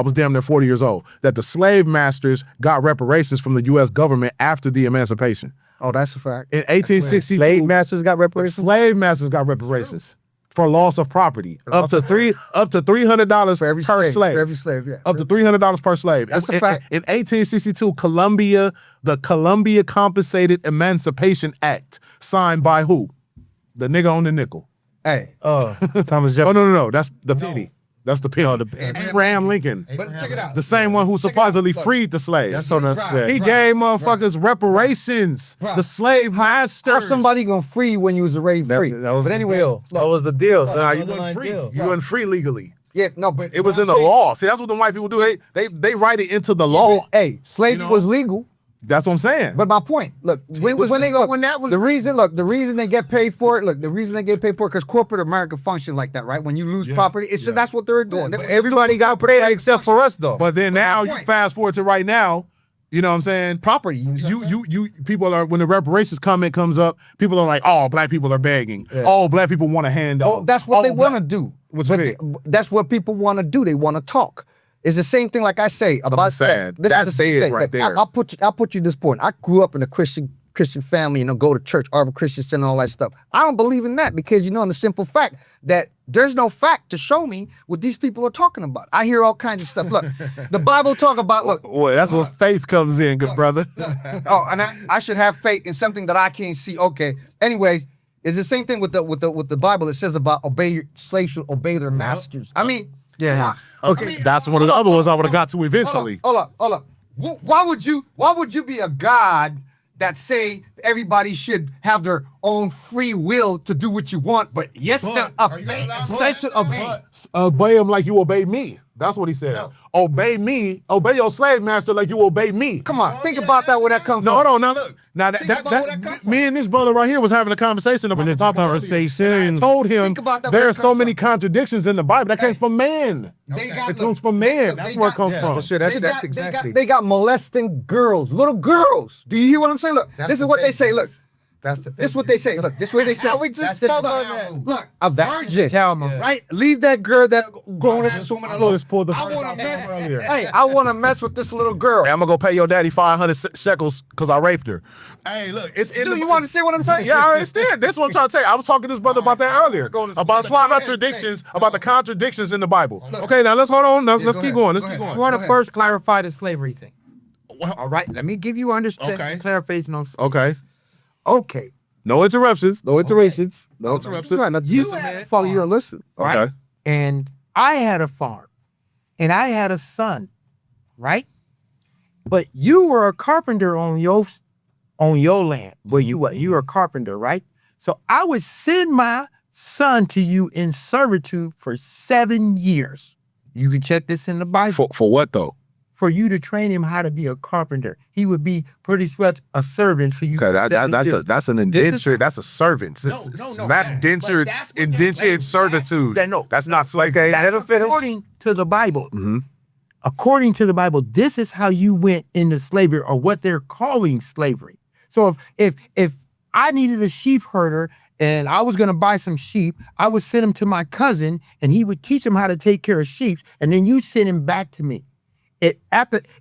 was damn near 40 years old, that the slave masters got reparations from the U.S. government after the emancipation. Oh, that's a fact. In 1862, Slave masters got reparations. slave masters got reparations for loss of property, up to $300 For every per slave. slave. For every slave, yeah. Up to $300 per slave. That's a fact. In 1862, the Columbia Compensated Emancipation Act, signed by who? The nigga on the nickel. Hey, Thomas Oh, Jefferson. no. That's the penny. That's the penny. Abraham Lincoln. but check it out. The same one who supposedly Look, freed the slaves. That's on us. Right. He gave motherfuckers reparations. Right. The slave masters. How somebody gonna free you when you was already free? That was But anyway, that was the deal. So Nah, you underlying weren't free. deal. You weren't free legally. yeah, no, but It was in the law. See, that's what the white people do. They write it into the law. Hey, slavery was legal. That's what I'm saying. But my point, look, when the reason they get paid for it, because corporate America functions like that, right? When you lose property, so that's what they're doing. Everybody got paid except for us, though. But then now you point. fast forward to right now, you know what I'm saying? property. You people are, when the reparations comment comes up, people are like, oh, black people are begging. Oh, black people want a handout. Oh, that's what they want to do. What's But big? that's what people want to do. They want to talk. It's the same thing, like I say about saying, this that's is the it thing. right Look, there. I'll put you this point. I grew up in a Christian family, go to church, Arbor Christian Center, and all that stuff. I don't believe in that because in the simple fact that there's no fact to show me what these people are talking about. I hear all kinds of stuff. Look, the Bible talk about Well, that's where faith comes in, good brother. and I should have faith in something that I can't see. Okay. Anyways, it's the same thing with the Bible. It says about slaves should obey their masters. I mean, Yeah. Okay, that's one of the other ones I would have got to eventually. Hold up. Why would you be a God that say everybody should have their own free will to do what you want, but slaves should obey? Obey him like you obey me. That's what he said. Obey me. Obey your slave master like you obey me. Come on, think about that. Where that comes No, from? hold on. Now look. Now me and this brother right here was having a conversation about this conversation. I told him Think about that there where are it so comes many from. contradictions in the Bible. That came from man. It comes from man. That's where it comes from. They got molesting girls, little girls. Do you hear what I'm saying? Look, this is what they say. Look, That's the. This is what they say. Look, this is what they say. We just spoke on that. Look, a virgin. Tell me. Right? Leave that girl that going into swimming alone. Just pulled the. I want to mess. Hey, I want to mess with this little girl. Hey, I'm gonna go pay your daddy 500 shekels because I raped her. Hey, look, it's in Do you want to say what I'm saying? Yeah, I understand. That's what I'm trying to tell you. I was talking to this brother about that earlier. About the contradictions in the Bible. Okay, now let's hold on. Let's keep going. Let's keep I going. want to first clarify the slavery thing. All right, let me give you understanding, Okay. clarification on. Okay. Okay, No interruptions. No interruptions. No interruptions. You had to follow you and listen. right? Okay. And I had a farm, and I had a son, right? But you were a carpenter on your land, where you were. You were a carpenter, right? So I would send my son to you in servitude for 7 years. You can check this in the Bible. For what though? For you to train him how to be a carpenter. He would be pretty much a servant for you. Okay, for 7 years. that's an This is- indenture. That's a servant. It's no, not but indentured that's what indentured servitude. No, That's not slave. Okay, that's according to the Bible. Mm-hmm. According to the Bible, this is how you went into slavery, or what they're calling slavery. So if I needed a sheep herder and I was going to buy some sheep, I would send him to my cousin and he would teach him how to take care of sheep, and then you send him back to me.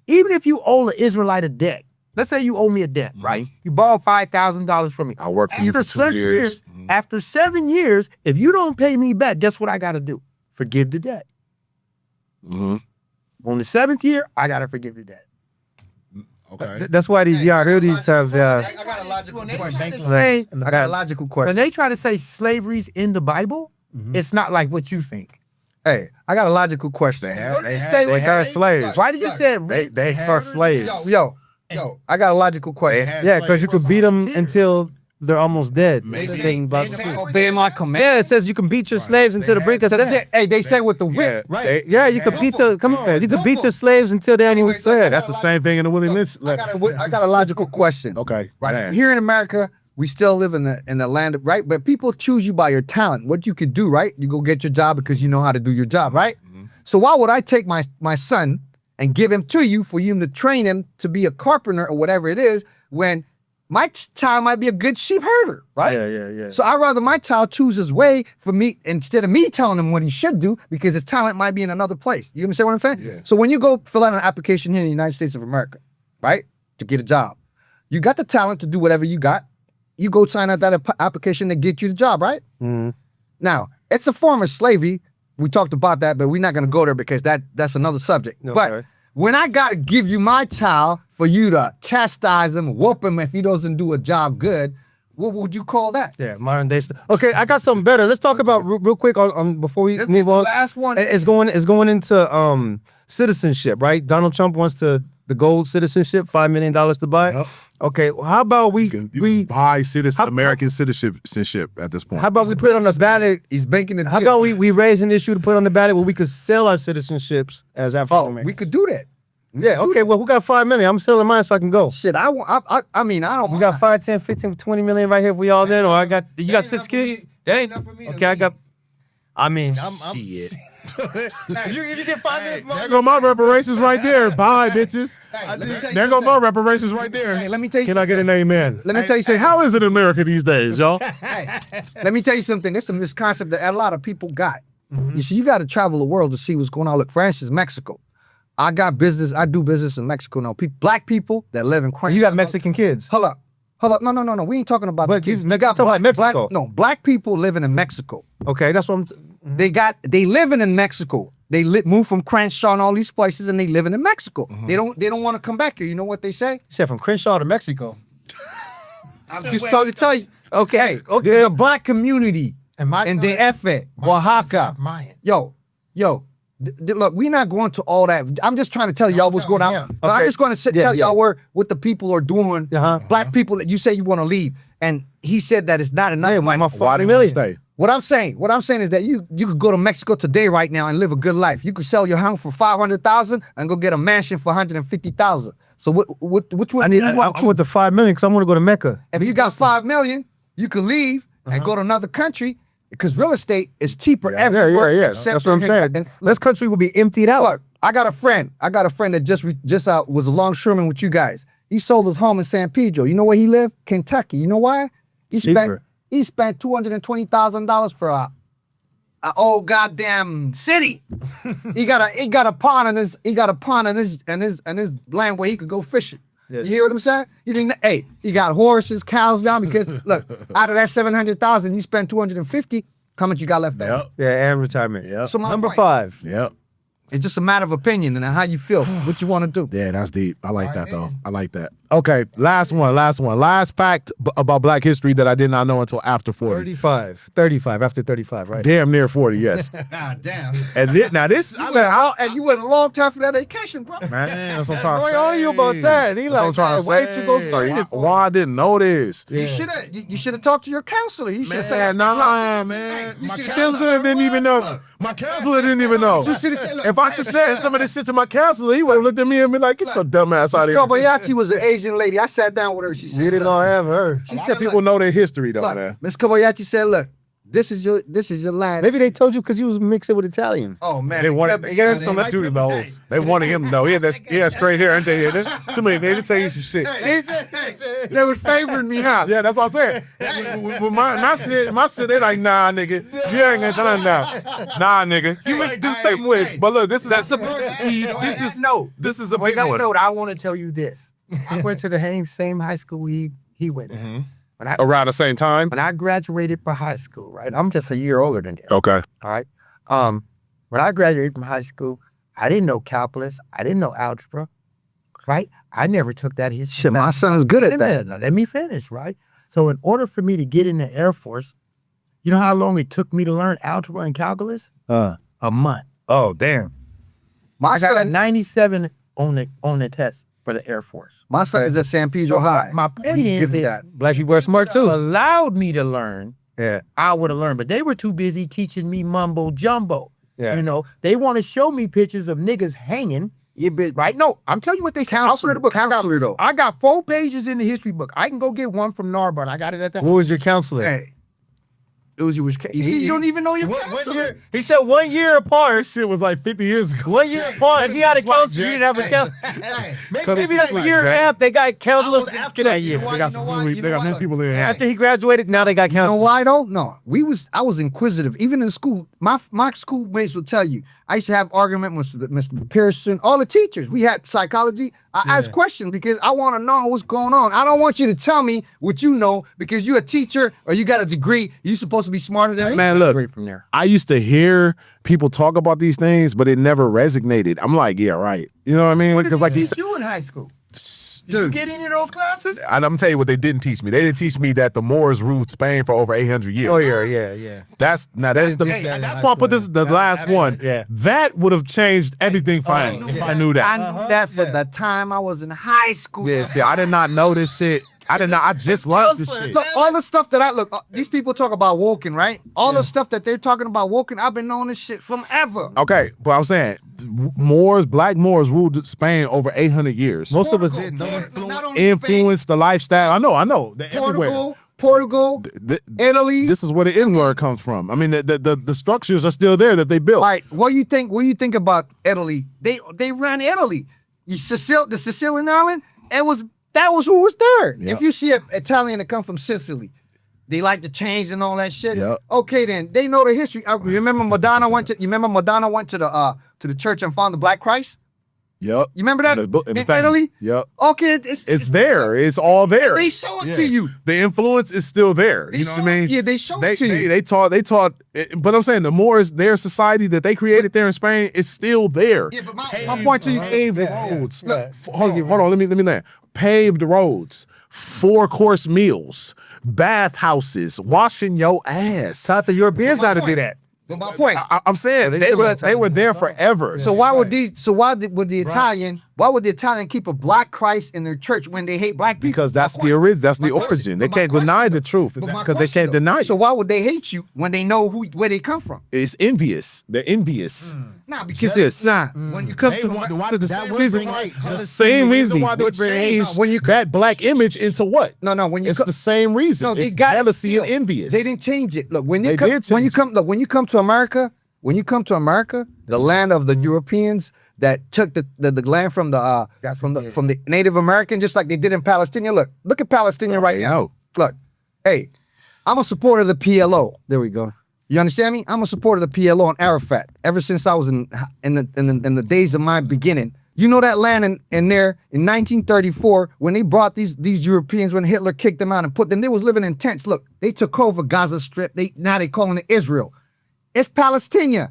Even if you owe an Israelite a debt, let's say you owe me a debt, right? You borrowed $5,000 from me. I worked for you for 2 7 years. After 7 years, if you don't pay me back, guess what I got to do? Forgive the debt. Mm-hmm. On the 7th year, I got to forgive the debt. Okay. That's why these Yahudi's have. I got a logical question. Say, I got a logical when question. they try to say slavery's in the Bible, it's not like what you think. Hey, I got a logical question. They got slaves. Why did you say They are slaves. Yo, I got a logical question. Yeah, because you could beat them until they're almost dead. Satan about Obeying my command. Yeah, it says you can beat your slaves until the brink of death. Hey, they say with the whip. Right. Yeah, you could beat the you could beat your slaves until they almost Yeah, dead. that's the same thing in the Willie Lynch. I got a logical question. Okay. Right man. here in America, we still live in the land of, right? But people choose you by your talent, what you could do, right? You go get your job because you know how to do your job, right? So why would I take my son and give him to you for you to train him to be a carpenter or whatever it is, when my child might be a good sheep herder, right? Yeah. So I'd rather my child choose his way for me instead of me telling him what he should do, because his talent might be in another place. You understand what I'm saying? Yeah. So when you go fill out an application here in the United States of America, right, to get a job, you got the talent to do whatever you got. You go sign out that application to get you the job, right? Mm-hmm. Now, it's a form of slavery. We talked about that, but we're not going to go there because that's another subject. Okay. But when I got to give you my child for you to chastise him, whoop him if he doesn't do a job good, what would you call that? Yeah, modern day stuff. Okay, I got something better. Let's talk about real quick on before we This move on. last one. It's going into citizenship, right? Donald Trump wants the gold citizenship, $5 million to buy. Yep. Okay, well, how about we You can buy American citizenship at this point. how about we put it on the ballot? He's banking the How deal. about we raise an issue to put on the ballot where we could sell our citizenships as African Americans? We could do that. Yeah, okay, well, who got $5 million? I'm selling mine so I can go. Shit, I mean, I don't. We got 5, 10, 15, 20 million right here if we all in, or you got 6 kids? That ain't enough for me. Okay, I got, I mean, Shit. you get 5 minutes, There go my reparations right there. Bye, bitches. There go my reparations right there. Hey, let me tell you. Can I get an amen? Let me tell you Hey, something. how is it in America these days, y'all? Let me tell you something. There's some misconception that a lot of people got. You see, you got to travel the world to see what's going on. Look, for instance, Mexico. I do business in Mexico now. Black people that live in you got Mexican kids. Hold up. No. We ain't talking about But the kids. you got black, Mexico. black people living in Mexico. Okay, that's what They living in Mexico. They moved from Crenshaw and all these places, and they living in Mexico. They don't want to come back here. You know what they say? You said from Crenshaw to Mexico. I'm just sorry to tell you. Okay. They're a black community in the Efe, Oaxaca. Yo. Look, we're not going to all that. I'm just trying to tell y'all what's going on. But I'm Okay. just going to tell y'all what the people are doing. Black people that you say you want to leave, and he said that it's not enough. Why did you stay? What I'm saying is that you could go to Mexico today right now and live a good life. You could sell your house for $500,000 and go get a mansion for $150,000. So which one? I want the $5 million because I want to go to Mecca. If you got $5 million, you could leave and go to another country because real estate is cheaper everywhere. Yeah. except That's what I'm here. saying. And This country will be emptied out. look, I got a friend that just was a longshoreman with you guys. He sold his home in San Pedro. You know where he lived? Kentucky. You know why? He spent $220,000 for a old goddamn city. he got a pond in his land where he could go fishing. Yes. You hear what I'm saying? You think, hey, he got horses, cows down because look, out of that 700,000, you spent 250. How much you got left over? Yeah, and retirement. Yep. So Number point, 5. Yep. it's just a matter of opinion and how you feel, what you want to do. Yeah, that's deep. I like that though. I like that. Okay, last one. Last fact about Black history that I did not know until after 40. 35, after 35, right? Damn near 40, yes. God damn. And now this, And you went a long time for that education, bro. man, that's what I'm trying to Boy, say. all you about that. He That's what I'm like, trying to wait say. to go straight it. Why I didn't know this? You should have talked to your counselor. You should have said, Nah, man. You My should've counselor said, didn't even know. My counselor didn't even know. You should've said, look, If I could say some of this shit to my counselor, he would have looked at me and been like, "Get your dumb ass out of here." Kobayashi was an Asian lady. I sat down with her. She said, You didn't have her. she Some said, people know their history though, look, man. Miss Kobayashi said, look, this is your last. Maybe they told you because you was mixing with Italian. Oh man, They wanted, they got some of that dude knows. They wanted him though. He had straight hair, and they too many. They didn't tell you some shit. They was favoring me, huh? Yeah, that's what I said. With my shit, they like, nah, nigga, you ain't gonna done now. Nah, nigga, you would do something with. But look, this is a big one. Note, I want to tell you this. I went to the same high school he went to. Around the same time. When I graduated from high school, right? I'm just a year older than him. Okay. All right. When I graduated from high school, I didn't know calculus. I didn't know algebra. Right? I never took that history. Shit, my son is good at that. Let me finish, right? So in order for me to get in the Air Force, you know how long it took me to learn algebra and calculus? A month. Oh, damn. My I got a son, 97 on the test for the Air Force. my son is at San Pedro High. My point is that Black people are smart too. allowed me to learn, Yeah. I would have learned. But they were too busy teaching me mumbo jumbo. Yeah. You know, they want to show me pictures of niggas hanging. Right? No, I'm telling you what they Counselor, counselor though. I got 4 pages in the history book. I can go get one from Narbonne. I got it at that. What was your counselor? Hey, Uzi was. You see, you don't even know your counselor. He said 1 year apart. This shit was like 50 years ago. 1 year apart. If you had a counselor, you didn't have a counselor. Maybe that's a year and a half. They got counselors after that year. They got some people in here. After he graduated, now they got You know counselors. why though? No, I was inquisitive. Even in school, my schoolmates will tell you. I used to have argument with Mr. Pearson, all the teachers. We had psychology. I asked questions because I want to know what's going on. I don't want you to tell me what you know because you're a teacher or you got a degree. You're supposed to be smarter than me. Man, look, Straight from there. I used to hear people talk about these things, but it never resonated. I'm like, yeah, right. You know what I mean? What did Because they like teach you in high school? Did you get any of those classes? And I'm gonna tell you what they didn't teach me. They didn't teach me that the Moors ruled Spain for over 800 years. Oh, yeah. That's why I put this the last one. Yeah. That would have changed everything for me if I knew that. I knew that for the time I was in high school. Yeah, see, I did not know this shit. I just learned this shit. Look, all the stuff that these people talk about woken, right? All the stuff that they're talking about woken, I've been knowing this shit from ever. Okay, but I'm saying black Moors ruled Spain over 800 years. Most of us didn't. Not only Spain, Influenced the lifestyle. I know. They're everywhere. Portugal, Italy. This is where the N-word comes from. I mean, the structures are still there that they built. All right, what do you think about Italy? They ran Italy. The Sicilian island, that was who was there. Yep. If you see an Italian that come from Sicily, they like to change and all that shit. Yep. Okay, then they know the history. I remember Madonna went to the church and found the Black Christ. Yep. You remember that In in Italy? Yep. Okay, It's there. It's all there. They show it to you. The influence is still there. They You know what show I mean? it- yeah, they show it to you. They taught. But I'm saying the Moors, their society that they created there in Spain is still there. Yeah, but my point to you, Paved roads. Hold on. Let me land. Paved roads, 4-course meals, bathhouses, washing your ass. Taught the Europeans how to do that. but my point. I'm saying they were there forever. So why would the Italian keep a Black Christ in their church when they hate Black people? Because that's the origin. They But my can't deny question- the truth but my because they question, can't though, deny it. So why would they hate you when they know where they come from? It's envious. They're envious. Nah, Because this. when you come to The same reason why they changed when you that black image into what? no when you It's come, the same reason. no, they It's got jealousy and still. envious. They didn't change it. Look, when They you come did when you change come look when you come to America, the land of the Europeans that took the land from the Native American, just like they did in Palestine. Look at Palestine right now. Look, hey, I'm a supporter of the PLO. There we go. You understand me? I'm a supporter of the PLO and Arafat. Ever since I was in the days of my beginning. You know that land in there in 1934 when they brought these Europeans, when Hitler kicked them out and put them, they was living in tents. Look, they took over Gaza Strip. Now they calling it Israel. It's Palestine.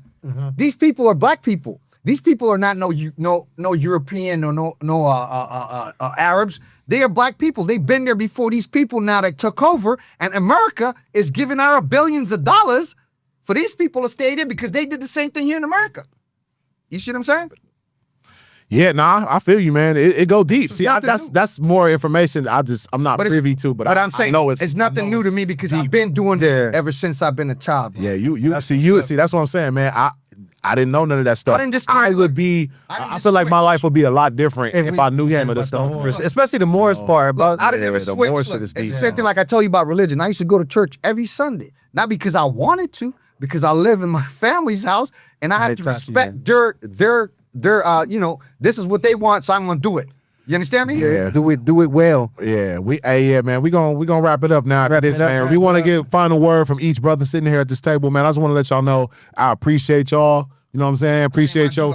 These people are black people. These people are not no European or no Arabs. They are black people. They've been there before these people. Now they took over, and America is giving out billions of dollars for these people to stay there because they did the same thing here in America. You see what I'm saying? Yeah, nah, I feel you, man. It go deep. It's See, nothing new. that's more information. I'm not privy to, but I'm saying I know it's nothing new to me because I've been doing this ever since I've been a child. Bro. Yeah, you see, that's what I'm saying, man. I didn't know none of that stuff. I feel like my life would be a lot different if I knew some of the stuff. Especially the Morris part about I didn't ever the switch. Morris Look, shit is it's the deep. same thing like I told you about religion. I used to go to church every Sunday, not because I wanted to, because I live in my family's house and I have to respect their this is what they want, so I'm gonna do it. You understand me? Yeah. do it well. Yeah, man, we gonna wrap it up now. Man. We want to get final word from each brother sitting here at this table, man. I just want to let y'all know I appreciate y'all. You know what I'm saying? Appreciate your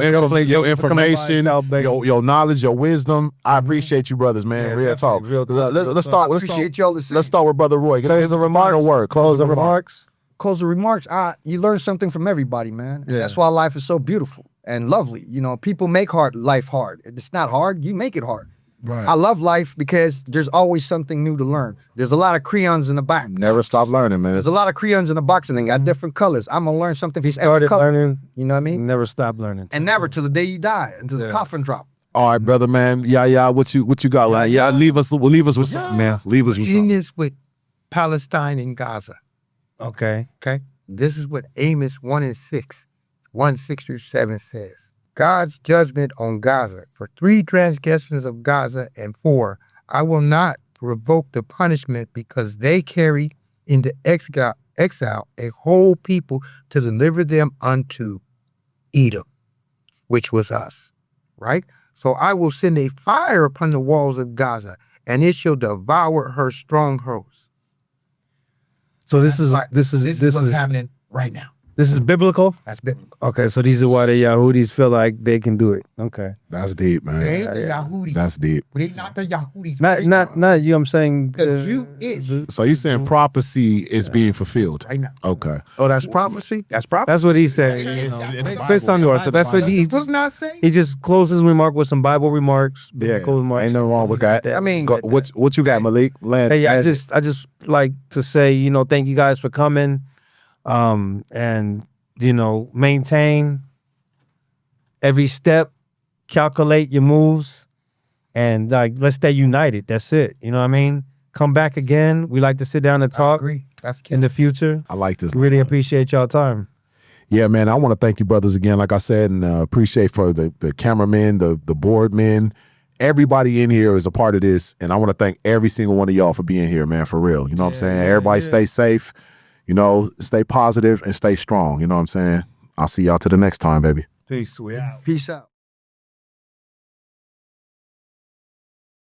information, your knowledge, your wisdom. I appreciate you, brothers, man. Real talk. Let's start. Appreciate y'all. Let's start with Brother Roy. Close the remarks. Close the remarks. Close the remarks. You learn something from everybody, man. And that's why life is so beautiful and lovely. You know, people make life hard. It's not hard. You make it hard. Right. I love life because there's always something new to learn. There's a lot of crayons in the box. Never stop learning, man. There's a lot of crayons in the box and they got different colors. I'm gonna learn something. If you Started learning, you know what I mean? never stop learning. And never till the day you die, until the coffin drop. All right, brother, man. Yeah. What you got? Like, leave us with something, man. Leave us with In something. this with Palestine and Gaza. Okay. Okay? This is what Amos 1:6, 1:6 through 7 says. God's judgment on Gaza for 3 transgressions of Gaza and 4, I will not revoke the punishment because they carry into exile a whole people to deliver them unto Edom, which was us, right? So I will send a fire upon the walls of Gaza and it shall devour her strongholds. So this is what's happening right now. This is biblical. That's biblical. Okay, so these are why the Yahudis feel like they can do it. Okay, That's deep, man. They ain't the Yahudis. That's deep. They not the Yahudis. not you. I'm saying The Jew is So you saying prophecy is being fulfilled? right now. Okay. Oh, that's prophecy? That's proper. that's what he's saying. Based on yours, so that's what he Does not say. he just closes his remark with some Bible remarks. biblical remarks. Ain't nothing wrong with that. I mean, What you got, Malik? Land. Hey, I just like to say, thank you guys for coming, and maintain every step, calculate your moves, and let's stay united. That's it. You know what I mean? Come back again. We like to sit down and I talk agree. That's in the future. I like this. Really appreciate y'all time. Yeah, man. I want to thank you, brothers, again. Like I said, and appreciate for the cameramen, the board men. Everybody in here is a part of this, and I want to thank every single one of y'all for being here, man. For real. You know what I'm saying? Everybody stay safe. Stay positive and stay strong. You know what I'm saying? I'll see y'all to the next time, baby. Peace. peace out.